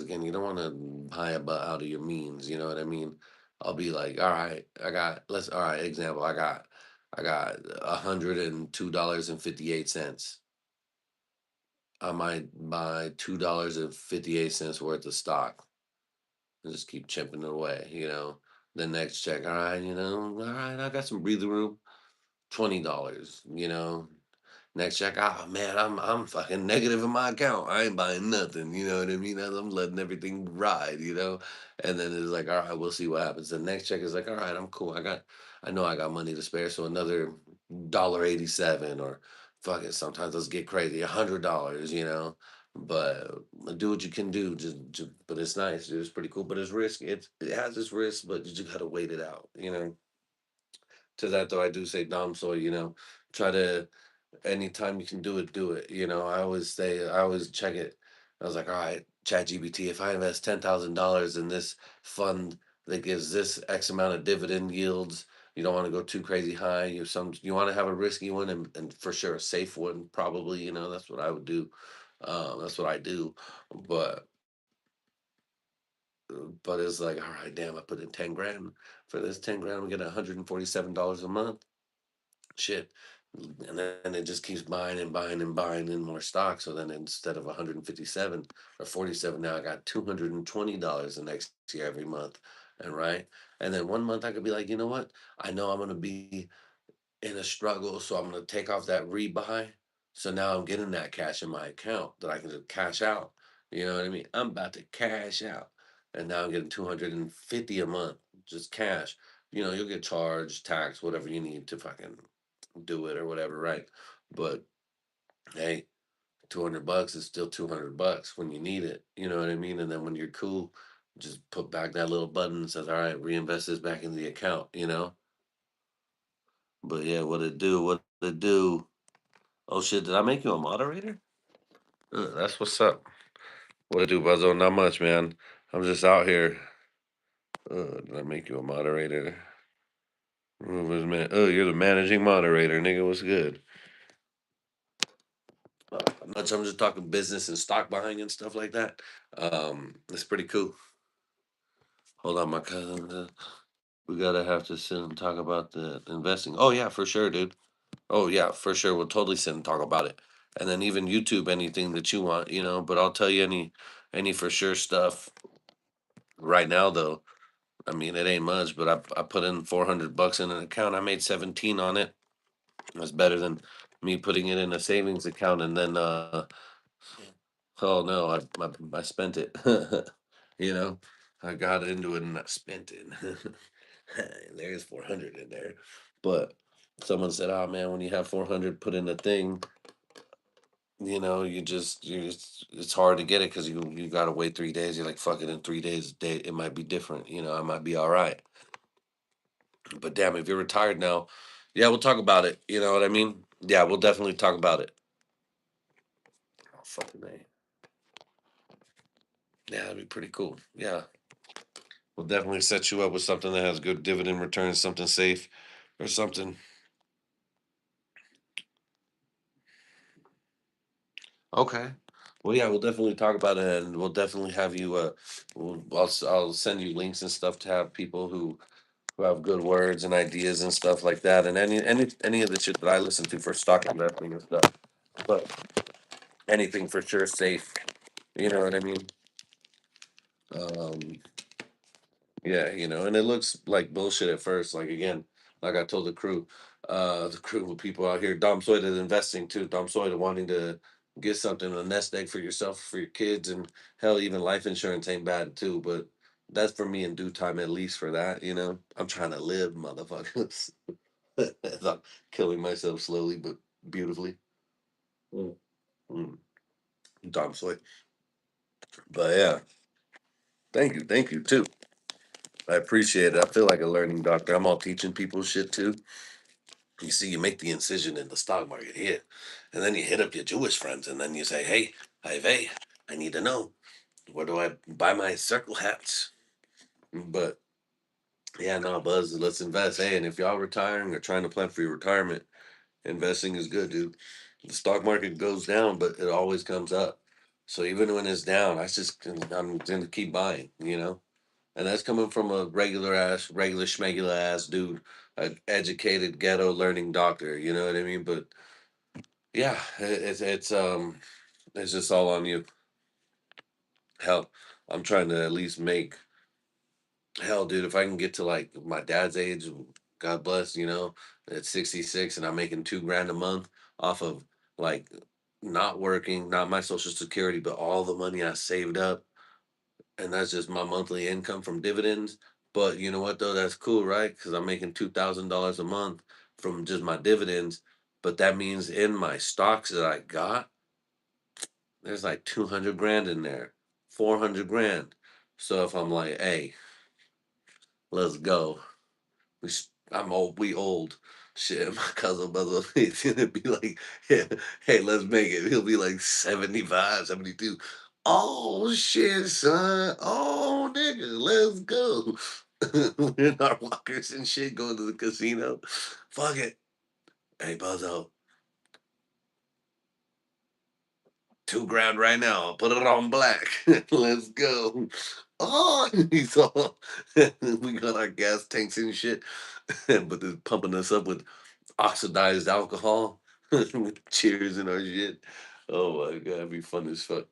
again, you don't want to buy a butt out of your means. You know what I mean? I'll be like, all right, all right, example, I got $102.58. I might buy $2.58 worth of stock and just keep chipping it away. The next check, all right, all right, I got some breathing room, $20. Next check, oh man, I'm fucking negative in my account. I ain't buying nothing. You know what I mean? I'm letting everything ride. And then it's like, all right, we'll see what happens. The next check is like, all right, I'm cool. I know I got money to spare, so another $1.87, or fuck it. Sometimes let's get crazy, $100. But do what you can do. But it's nice. It's pretty cool. But it's risky. It has its risk, but you just gotta wait it out. To that though, I do say, Dom, so try to, anytime you can do it, do it. I always check it. I was like, all right, Chat GBT, if I invest $10,000 in this fund that gives this X amount of dividend yields, you don't want to go too crazy high. You want to have a risky one, and for sure a safe one, probably. That's what I would do. That's what I do. But but it's like, all right, damn, I put in 10 grand for this 10 grand. I'm getting $147 a month. Shit. And then it just keeps buying and buying and buying in more stock. So then instead of 157 or 47, now I got $220 the next year every month. and right, and then one month I could be like, you know what? I know I'm gonna be in a struggle, so I'm gonna take off that rebuy. So now I'm getting that cash in my account that I can just cash out. You know what I mean? I'm about to cash out, and now I'm getting 250 a month, just cash. You know, you'll get charged, tax, whatever you need to fucking do it or whatever, right? But hey, $200 is still $200 when you need it. You know what I mean? And then when you're cool, just put back that little button that says, "All right, reinvest this back in the account." You know. But yeah, what it do? What it do? Oh shit! Did I make you a moderator? That's what's up. What it do, Buzzo? Not much, man. I'm just out here. Did I make you a moderator? Oh, you're the managing moderator, nigga. What's good? Much. I'm just talking business and stock buying and stuff like that. It's pretty cool. Hold on, my cousin. We gotta have to sit and talk about the investing. Oh yeah, for sure, dude. Oh yeah, for sure. We'll totally sit and talk about it. And then even YouTube anything that you want, you know. But I'll tell you any for sure stuff right now though. I mean, it ain't much, but I put in $400 in an account. I made 17 on it. That's better than me putting it in a savings account and then oh no, I spent it. You know, I got into it and I spent it. There's 400 in there. But someone said, "Oh man, when you have 400 put in a thing, you just it's hard to get it because you got to wait 3 days." You're like, "Fuck it, in 3 days, it might be different. I might be all right." But damn, if you're retired now, yeah, we'll talk about it. You know what I mean? Yeah, we'll definitely talk about it. Oh, fucking man. Yeah, that'd be pretty cool. Yeah, we'll definitely set you up with something that has good dividend returns, something safe, or something. Okay. Well, yeah, we'll definitely talk about it, and we'll definitely have you. I'll send you links and stuff to have people who have good words and ideas and stuff like that, and any of the shit that I listen to for stock investing and stuff. But anything for sure safe. You know what I mean? Um, yeah, and it looks like bullshit at first. Like again, like I told the crew of people out here, Dom Soida is investing too. Dom Soida wanting to get something, a nest egg for yourself, for your kids, and hell, even life insurance ain't bad too. But that's for me in due time, at least for that. I'm trying to live, motherfuckers. As I'm killing myself slowly but beautifully. Mm. Mm. Dom Soida. But yeah, thank you too. I appreciate it. I feel like a learning doctor. I'm all teaching people shit too. You see, you make the incision in the stock market here, and then you hit up your Jewish friends, and then you say, hey, I need to know, where do I buy my circle hats? But yeah, no, Buzz, let's invest. Hey, and if y'all retiring or trying to plan for your retirement, investing is good, dude. The stock market goes down, but it always comes up. So even when it's down, I'm going to keep buying, And that's coming from a regular schmegular ass dude, an educated ghetto learning doctor. You know what I mean? But yeah, it's just all on you. Hell, I'm trying to at least make hell, dude. If I can get to like my dad's age, God bless, at 66, and I'm making 2 grand a month off of like not working, not my social security, but all the money I saved up, and that's just my monthly income from dividends. But you know what though? That's cool, right? Because I'm making $2,000 a month from just my dividends. But that means in my stocks that I got, there's like 200 grand in there, 400 grand. So if I'm like, hey, let's go. I'm old. We old. Shit, my cousin brother, he's gonna be like, yeah, hey, let's make it. He'll be like 75, 72. Oh shit, son. Oh nigga, let's go. We're in our walkers and shit, going to the casino. Fuck it. Hey, Buzzo, 2 grand right now. I'll put it on black. Let's go. Oh, he's all. We got our gas tanks and shit, but they're pumping us up with oxidized alcohol with cheers and our shit. Oh my god, it'd be fun as fuck.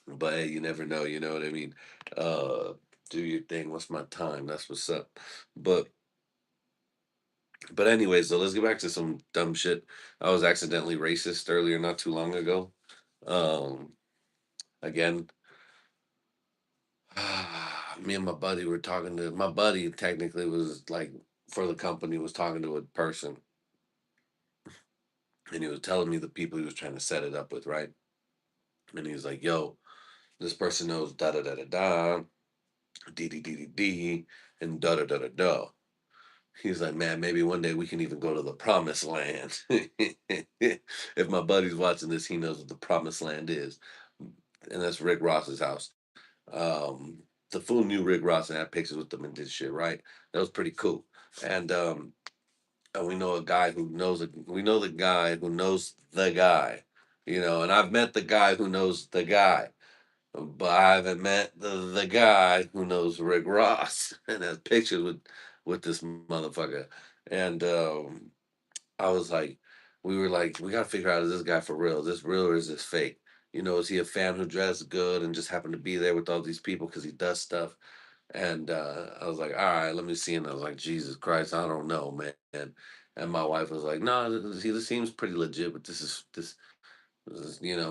But hey, you never know, you know what I mean? Uh Do your thing. What's my time? That's what's up. But anyways, so let's get back to some dumb shit. I was accidentally racist earlier, not too long ago. Um, Again, me and my buddy were talking to my buddy. Technically, was like for the company was talking to a person, and he was telling me the people he was trying to set it up with, right? And he was like, "Yo, this person knows da da da da da, d d d d d, and da da da da da." He's like, "Man, maybe one day we can even go to the promised land." If my buddy's watching this, he knows what the promised land is, and that's Rick Ross's house. Um, the fool knew Rick Ross and had pictures with them and did shit, right? That was pretty cool. And we know a guy who knows we know the guy who knows the guy, and I've met the guy who knows the guy, but I haven't met the guy who knows Rick Ross and has pictures with this motherfucker. And I was like, we were like, we gotta figure out, is this guy for real? Is this real or is this fake? Is he a fan who dressed good and just happened to be there with all these people because he does stuff? And I was like, all right, let me see. And I was like, Jesus Christ, I don't know, man. And my wife was like, no, this seems pretty legit, but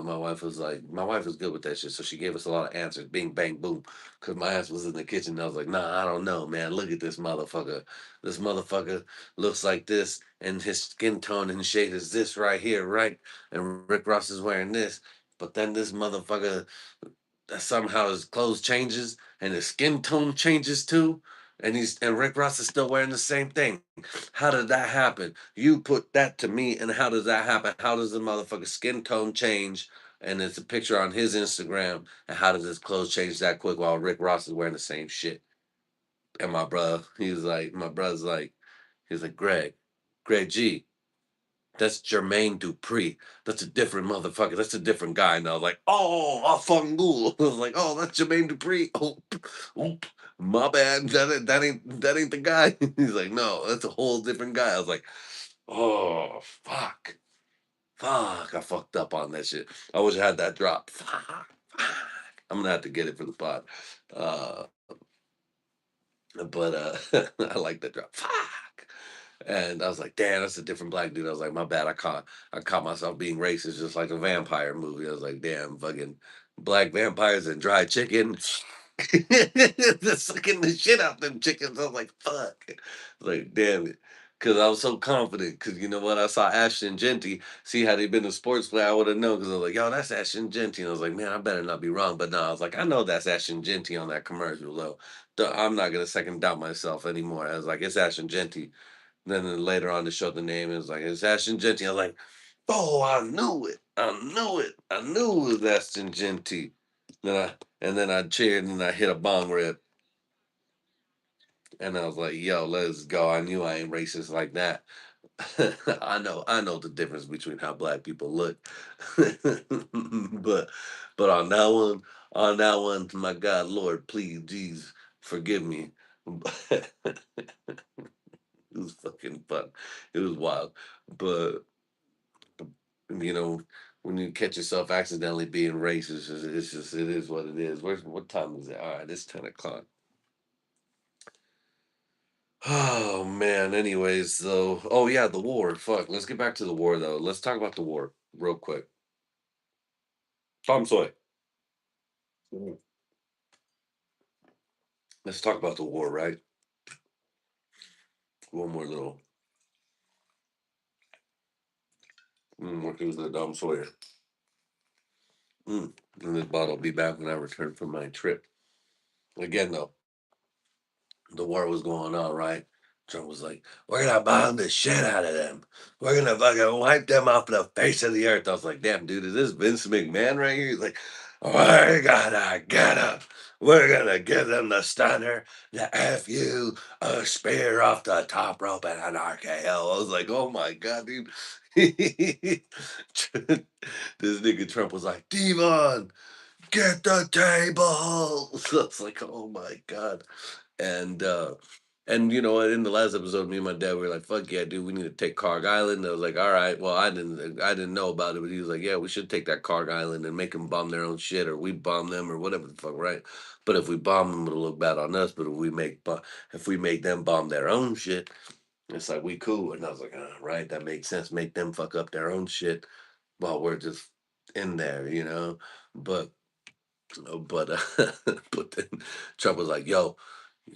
my wife was like, my wife was good with that shit. So she gave us a lot of answers, bing, bang, boom. Because my ass was in the kitchen. And I was like, nah, I don't know, man. Look at this motherfucker. This motherfucker looks like this. And his skin tone and shade is this right here, right? And Rick Ross is wearing this. But then this motherfucker that somehow his clothes changes and his skin tone changes too. And Rick Ross is still wearing the same thing. How did that happen? You put that to me, and how does that happen? How does the motherfucker's skin tone change? And it's a picture on his Instagram. And how does his clothes change that quick while Rick Ross is wearing the same shit? And my brother's like, he's like, Greg G, that's Jermaine Dupri. That's a different motherfucker. That's a different guy. And I was like, oh, Afangul. I was like, oh, that's Jermaine Dupri. Oh, oop, my bad. That ain't the guy. He's like, no, that's a whole different guy. I was like, oh, fuck. Fuck. I fucked up on that shit. I wish I had that drop. Fuck. I'm gonna have to get it for the pod. Uh, but I like that drop. Fuck. And I was like, damn, that's a different black dude. I was like, my bad. I caught myself being racist, just like a vampire movie. I was like, damn, fucking black vampires and dry chicken. They're sucking the shit out them chickens. I was like, fuck. I was like, damn it. Cause I was so confident. Cause you know what? I saw Ashton Genty. See, had he been a sports player, I would have known. Cause I was like, yo, that's Ashton Genty. And I was like, man, I better not be wrong. But no, I was like, I know that's Ashton Genty on that commercial, though. I'm not gonna second doubt myself anymore. I was like, it's Ashton Genty. Then later on to show the name, it was like, it's Ashton Genty. I was like, oh, I knew it. I knew it. I knew it was Ashton Genty. And then I cheered and I hit a bong rip. And I was like, yo, let's go. I knew I ain't racist like that. I know the difference between how black people look. but on that one, my God, Lord, please, Jesus, forgive me. It was fucking fun. It was wild. But you know, when you catch yourself accidentally being racist, it's just it is what it is. What time is it? All right, it's 10 o'clock. Oh man. Anyways, though. Oh yeah, the war. Fuck. Let's get back to the war though. Let's talk about the war real quick. Tom Soy. Mhm. Let's talk about the war, right? One more little. What is the Tom Sawyer? And this bottle will be back when I return from my trip. Again, though, the war was going on, right? Trump was like, we're gonna bomb the shit out of them. We're gonna fucking wipe them off the face of the earth. I was like, damn, dude, is this Vince McMahon right here? He's like, we're gonna get them. We're gonna give them the stunner, the FU, a spear off the top rope, and an RKO. I was like, oh my God, dude. This nigga Trump was like, Devon, get the table. So I was like, oh my God. And And you know what? In the last episode, me and my dad were like, "Fuck yeah, dude, we need to take Karg Island." I was like, "All right." Well, I didn't know about it, but he was like, "Yeah, we should take that Karg Island and make them bomb their own shit, or we bomb them, or whatever the fuck, right?" But if we bomb them, it'll look bad on us. But if we make them bomb their own shit, it's like we cool. And I was like, right, that makes sense. Make them fuck up their own shit while we're just in there, you know. But but but then Trump was like, "Yo,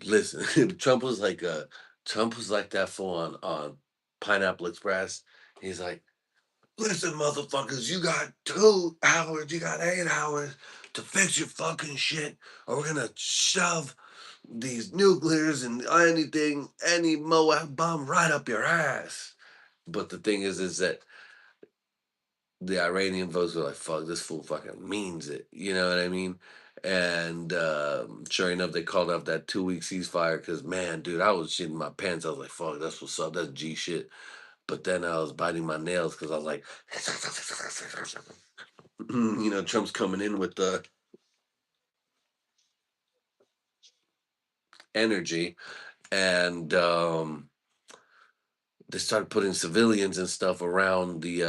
listen." Trump was like that fool on Pineapple Express. He's like, "Listen, motherfuckers, you got 2 hours, you got 8 hours to fix your fucking shit, or we're gonna shove these nuclears and any Moab bomb right up your ass." But the thing is that the Iranian folks were like, "Fuck, this fool fucking means it." You know what I mean? And sure enough, they called off that 2 week ceasefire because, man, dude, I was shitting my pants. I was like, "Fuck, that's what's up. That's G shit." But then I was biting my nails because I was like, Trump's coming in with the energy, and they started putting civilians and stuff around the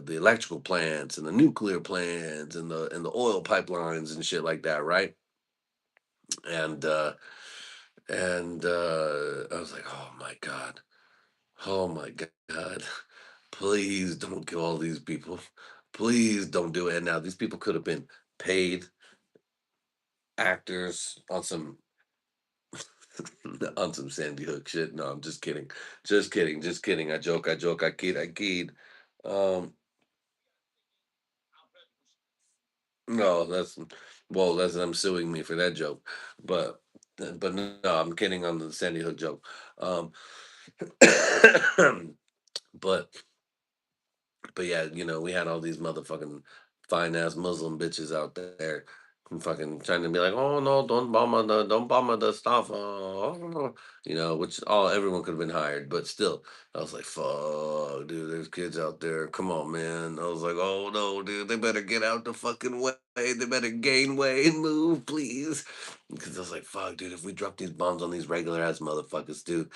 electrical plants and the nuclear plants and the oil pipelines and shit like that, right? And I was like, "Oh my god, oh my god, please don't kill all these people, please don't do it." And now these people could have been paid actors on some on some Sandy Hook shit. No, I'm just kidding, just kidding. I joke, I kid. Um, no, that's them suing me for that joke, but no, I'm kidding on the Sandy Hook joke. Um, but yeah, we had all these motherfucking fine ass Muslim bitches out there fucking trying to be like, "Oh no, don't bomb the stuff." Which all everyone could have been hired, but still, I was like, "Fuck, dude, there's kids out there. Come on, man." I was like, "Oh no, dude, they better get out the fucking way. They better gain weight and move, please." Because I was like, "Fuck, dude, if we drop these bombs on these regular ass motherfuckers, dude,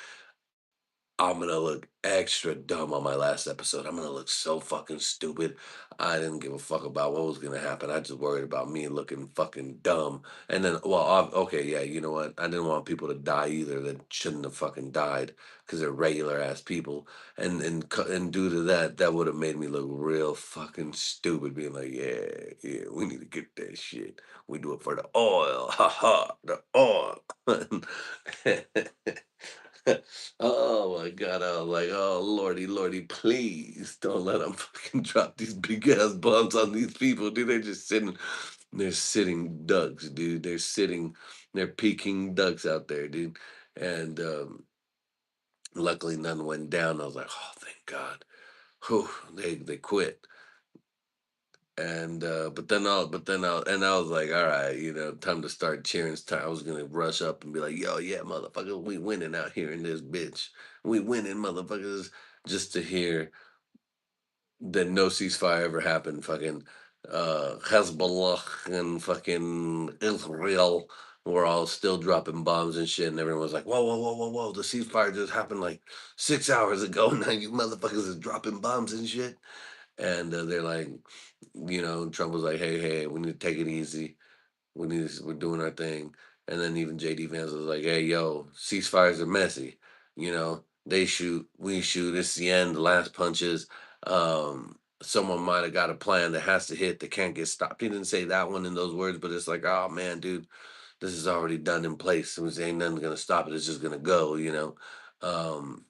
I'm gonna look extra dumb on my last episode. I'm gonna look so fucking stupid. I didn't give a fuck about what was gonna happen. I just worried about me looking fucking dumb. And then, well, okay, yeah, you know what? I didn't want people to die either that shouldn't have fucking died because they're regular ass people. And due to that, that would have made me look real fucking stupid, being like, "Yeah, yeah, we need to get that shit. We do it for the oil, haha, the oil." Oh my god, I was like, "Oh lordy, lordy, please don't let them fucking drop these big ass bombs on these people, dude. They're sitting ducks, dude. They're peking ducks out there, dude." And luckily none went down. I was like, "Oh, thank God." Whew, they quit. And and I was like, "All right, time to start cheering." It's time. I was gonna rush up and be like, "Yo, yeah, motherfucker, we winning out here in this bitch. We winning, motherfuckers." Just to hear that no ceasefire ever happened. Fucking Hezbollah and fucking Israel were all still dropping bombs and shit, and everyone was like, "Whoa, whoa, whoa, whoa, whoa! The ceasefire just happened like 6 hours ago. Now you motherfuckers is dropping bombs and shit." And they're like, Trump was like, "Hey, hey, we need to take it easy. We're doing our thing." And then even JD Vance was like, "Hey, yo, ceasefires are messy. They shoot, we shoot. It's the end, the last punches. Someone might have got a plan that has to hit that can't get stopped." He didn't say that one in those words, but it's like, "Oh man, dude, this is already done in place. So ain't nothing gonna stop it. It's just gonna go." Um,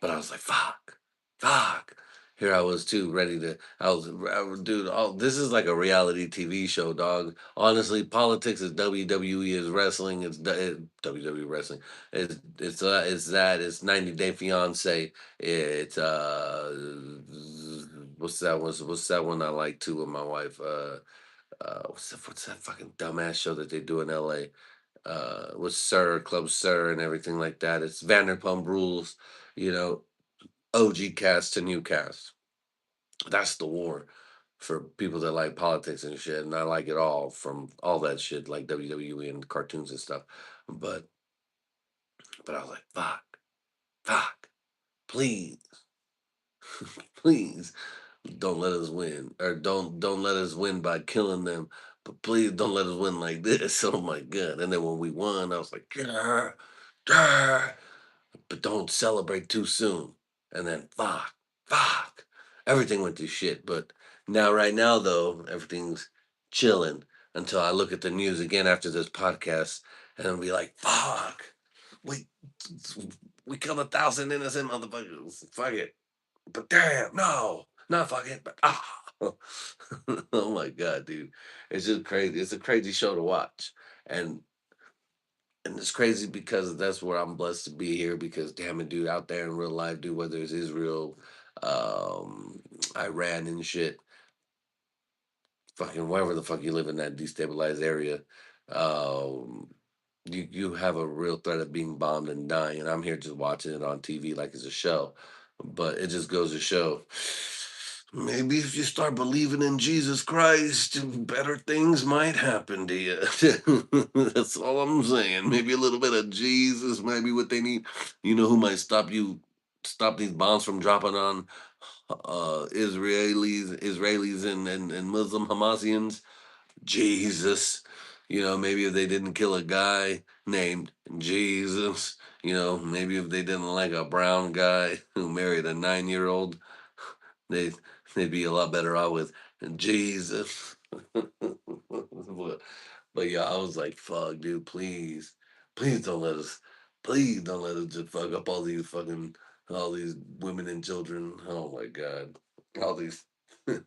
but I was like, "Fuck, fuck." Here I was too, ready to. Dude. This is like a reality TV show, dog. Honestly, politics is WWE, is wrestling. WWE wrestling. It's 90 Day Fiance. It's what's that one I like too with my wife? What's that fucking dumbass show that they do in LA? With Sir Club Sir and everything like that. It's Vanderpump Rules. You know, OG cast to new cast. That's the war for people that like politics and shit. And I like it all from all that shit, like WWE and cartoons and stuff. But But I was like, fuck, please, please don't let us win, or don't let us win by killing them. But please don't let us win like this. Oh my god! And then when we won, I was like, "Grr, grr," but don't celebrate too soon. And then fuck, everything went to shit. But now, right now, though, everything's chilling until I look at the news again after this podcast, and I'll be like, fuck, we we killed 1,000 innocent motherfuckers. Fuck it. But damn, no, not fucking. But oh my god, dude, it's just crazy. It's a crazy show to watch, and it's crazy because that's where I'm blessed to be here. Because damn it, dude, out there in real life, dude, whether it's Israel, um, Iran and shit, fucking wherever the fuck you live in that destabilized area, um, you have a real threat of being bombed and dying. And I'm here just watching it on TV like it's a show, but it just goes to show. Maybe if you start believing in Jesus Christ, better things might happen to you. That's all I'm saying. Maybe a little bit of Jesus might be what they need. You know who might stop these bombs from dropping on Israelis and Muslim Hamasians? Jesus. You know, maybe if they didn't kill a guy named Jesus, you know, maybe if they didn't like a brown guy who married a 9-year old, they they'd be a lot better off with Jesus. But yeah, I was like, fuck, dude, please don't let us, please don't let us just fuck up all these women and children. Oh my god, all these,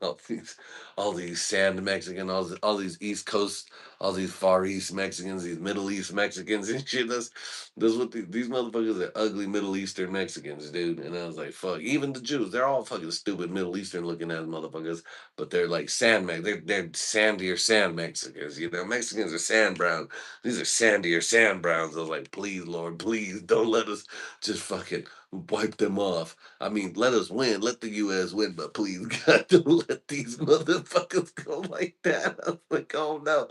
all these, all these sand Mexican, all these East Coast, all these Far East Mexicans, these Middle East Mexicans and shit. That's what these motherfuckers are, ugly Middle Eastern Mexicans, dude. And I was like, fuck, even the Jews, they're all fucking stupid Middle Eastern looking ass motherfuckers, but they're like they're sandier sand Mexicans, you know. Mexicans are sand brown. These are sandier sand browns. I was like, please, Lord, please don't let us just fucking wipe them off. I mean, let us win, let the US win, but please God, don't let these motherfuckers go like that. I was like, oh no.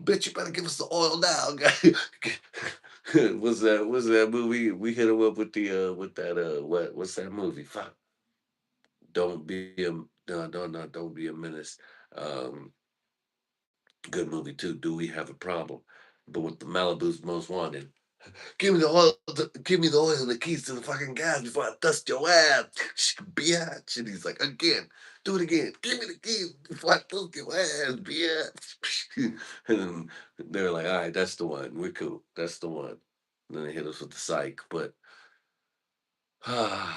Bitch, you better give us the oil now, guy. What's that movie? We hit him up with the with that what's that movie? Fuck. Don't be a don't be a menace. Um, Good movie too. Do we have a problem? But with the Malibu's most wanted. Give me the oil. Give me the oil and the keys to the fucking gas before I dust your ass, bitch. And he's like, again, do it again. Give me the keys before I dust your ass, bitch. And then they were like, all right, that's the one. We're cool. That's the one. And then they hit us with the psych. But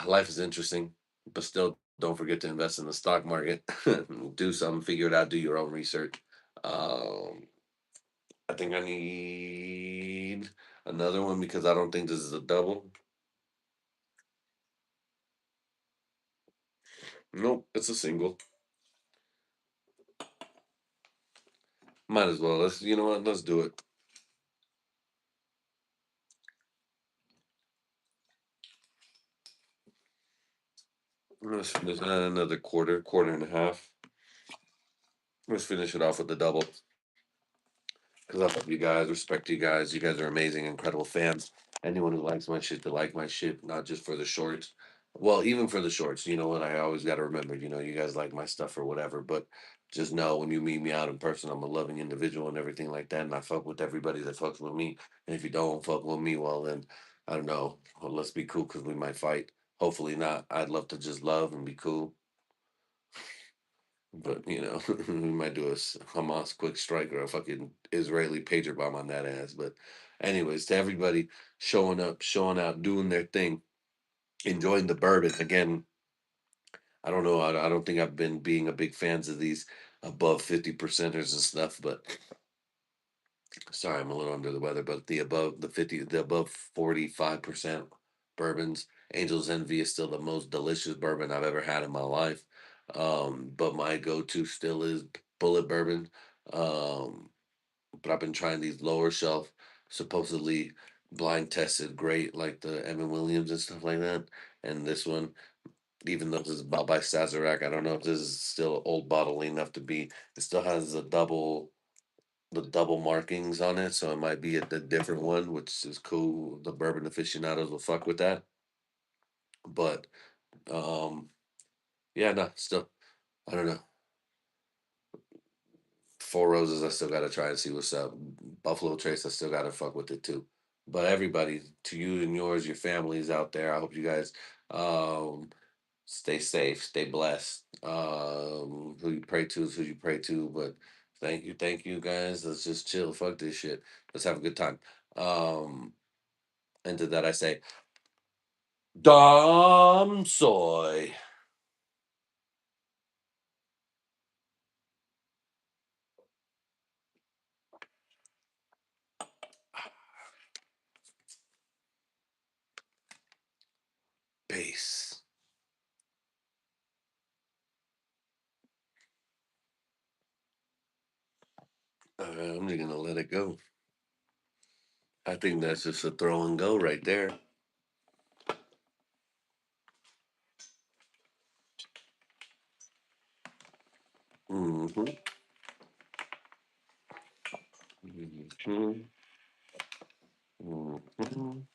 life is interesting. But still, don't forget to invest in the stock market. Do something. Figure it out. Do your own research. Um, I think I need another one because I don't think this is a double. Nope, it's a single. Might as well. Let's. You know what? Let's do it. Let's finish another quarter and a half. Let's finish it off with the double. Because I love you guys, respect you guys. You guys are amazing, incredible fans. Anyone who likes my shit, to like my shit, not just for the shorts. Well, even for the shorts, you know what? I always got to remember, you know, you guys like my stuff or whatever. But just know when you meet me out in person, I'm a loving individual and everything like that. And I fuck with everybody that fucks with me. And if you don't fuck with me, well, then I don't know. Well, let's be cool because we might fight. Hopefully not. I'd love to just love and be cool. But you know, we might do a Hamas quick strike or a fucking Israeli pager bomb on that ass. But anyways, to everybody showing up, showing out, doing their thing, enjoying the bourbon. Again, I don't know. I don't think I've been being a big fans of these above 50 percenters and stuff. But sorry, I'm a little under the weather. But the above 45% bourbons, Angel's Envy is still the most delicious bourbon I've ever had in my life. But my go-to still is Bullet Bourbon. Um, but I've been trying these lower shelf, supposedly blind tested great, like the Evan Williams and stuff like that. And this one, even though this is bought by Sazerac, I don't know if this is still old bottle enough to be. It still has a double the double markings on it, so it might be a different one, which is cool. The bourbon aficionados will fuck with that. But yeah, no, still, I don't know. Four Roses, I still gotta try and see what's up. Buffalo Trace, I still gotta fuck with it too. But everybody, to you and yours, your families out there, I hope you guys um stay safe, stay blessed. Who you pray to is who you pray to. But thank you guys. Let's just chill. Fuck this shit. Let's have a good time. Um, and to that I say, Dom Soy. Base. I'm just gonna let it go. I think that's just a throw and go right there. Mm-hmm. Mm-hmm. Mm-hmm.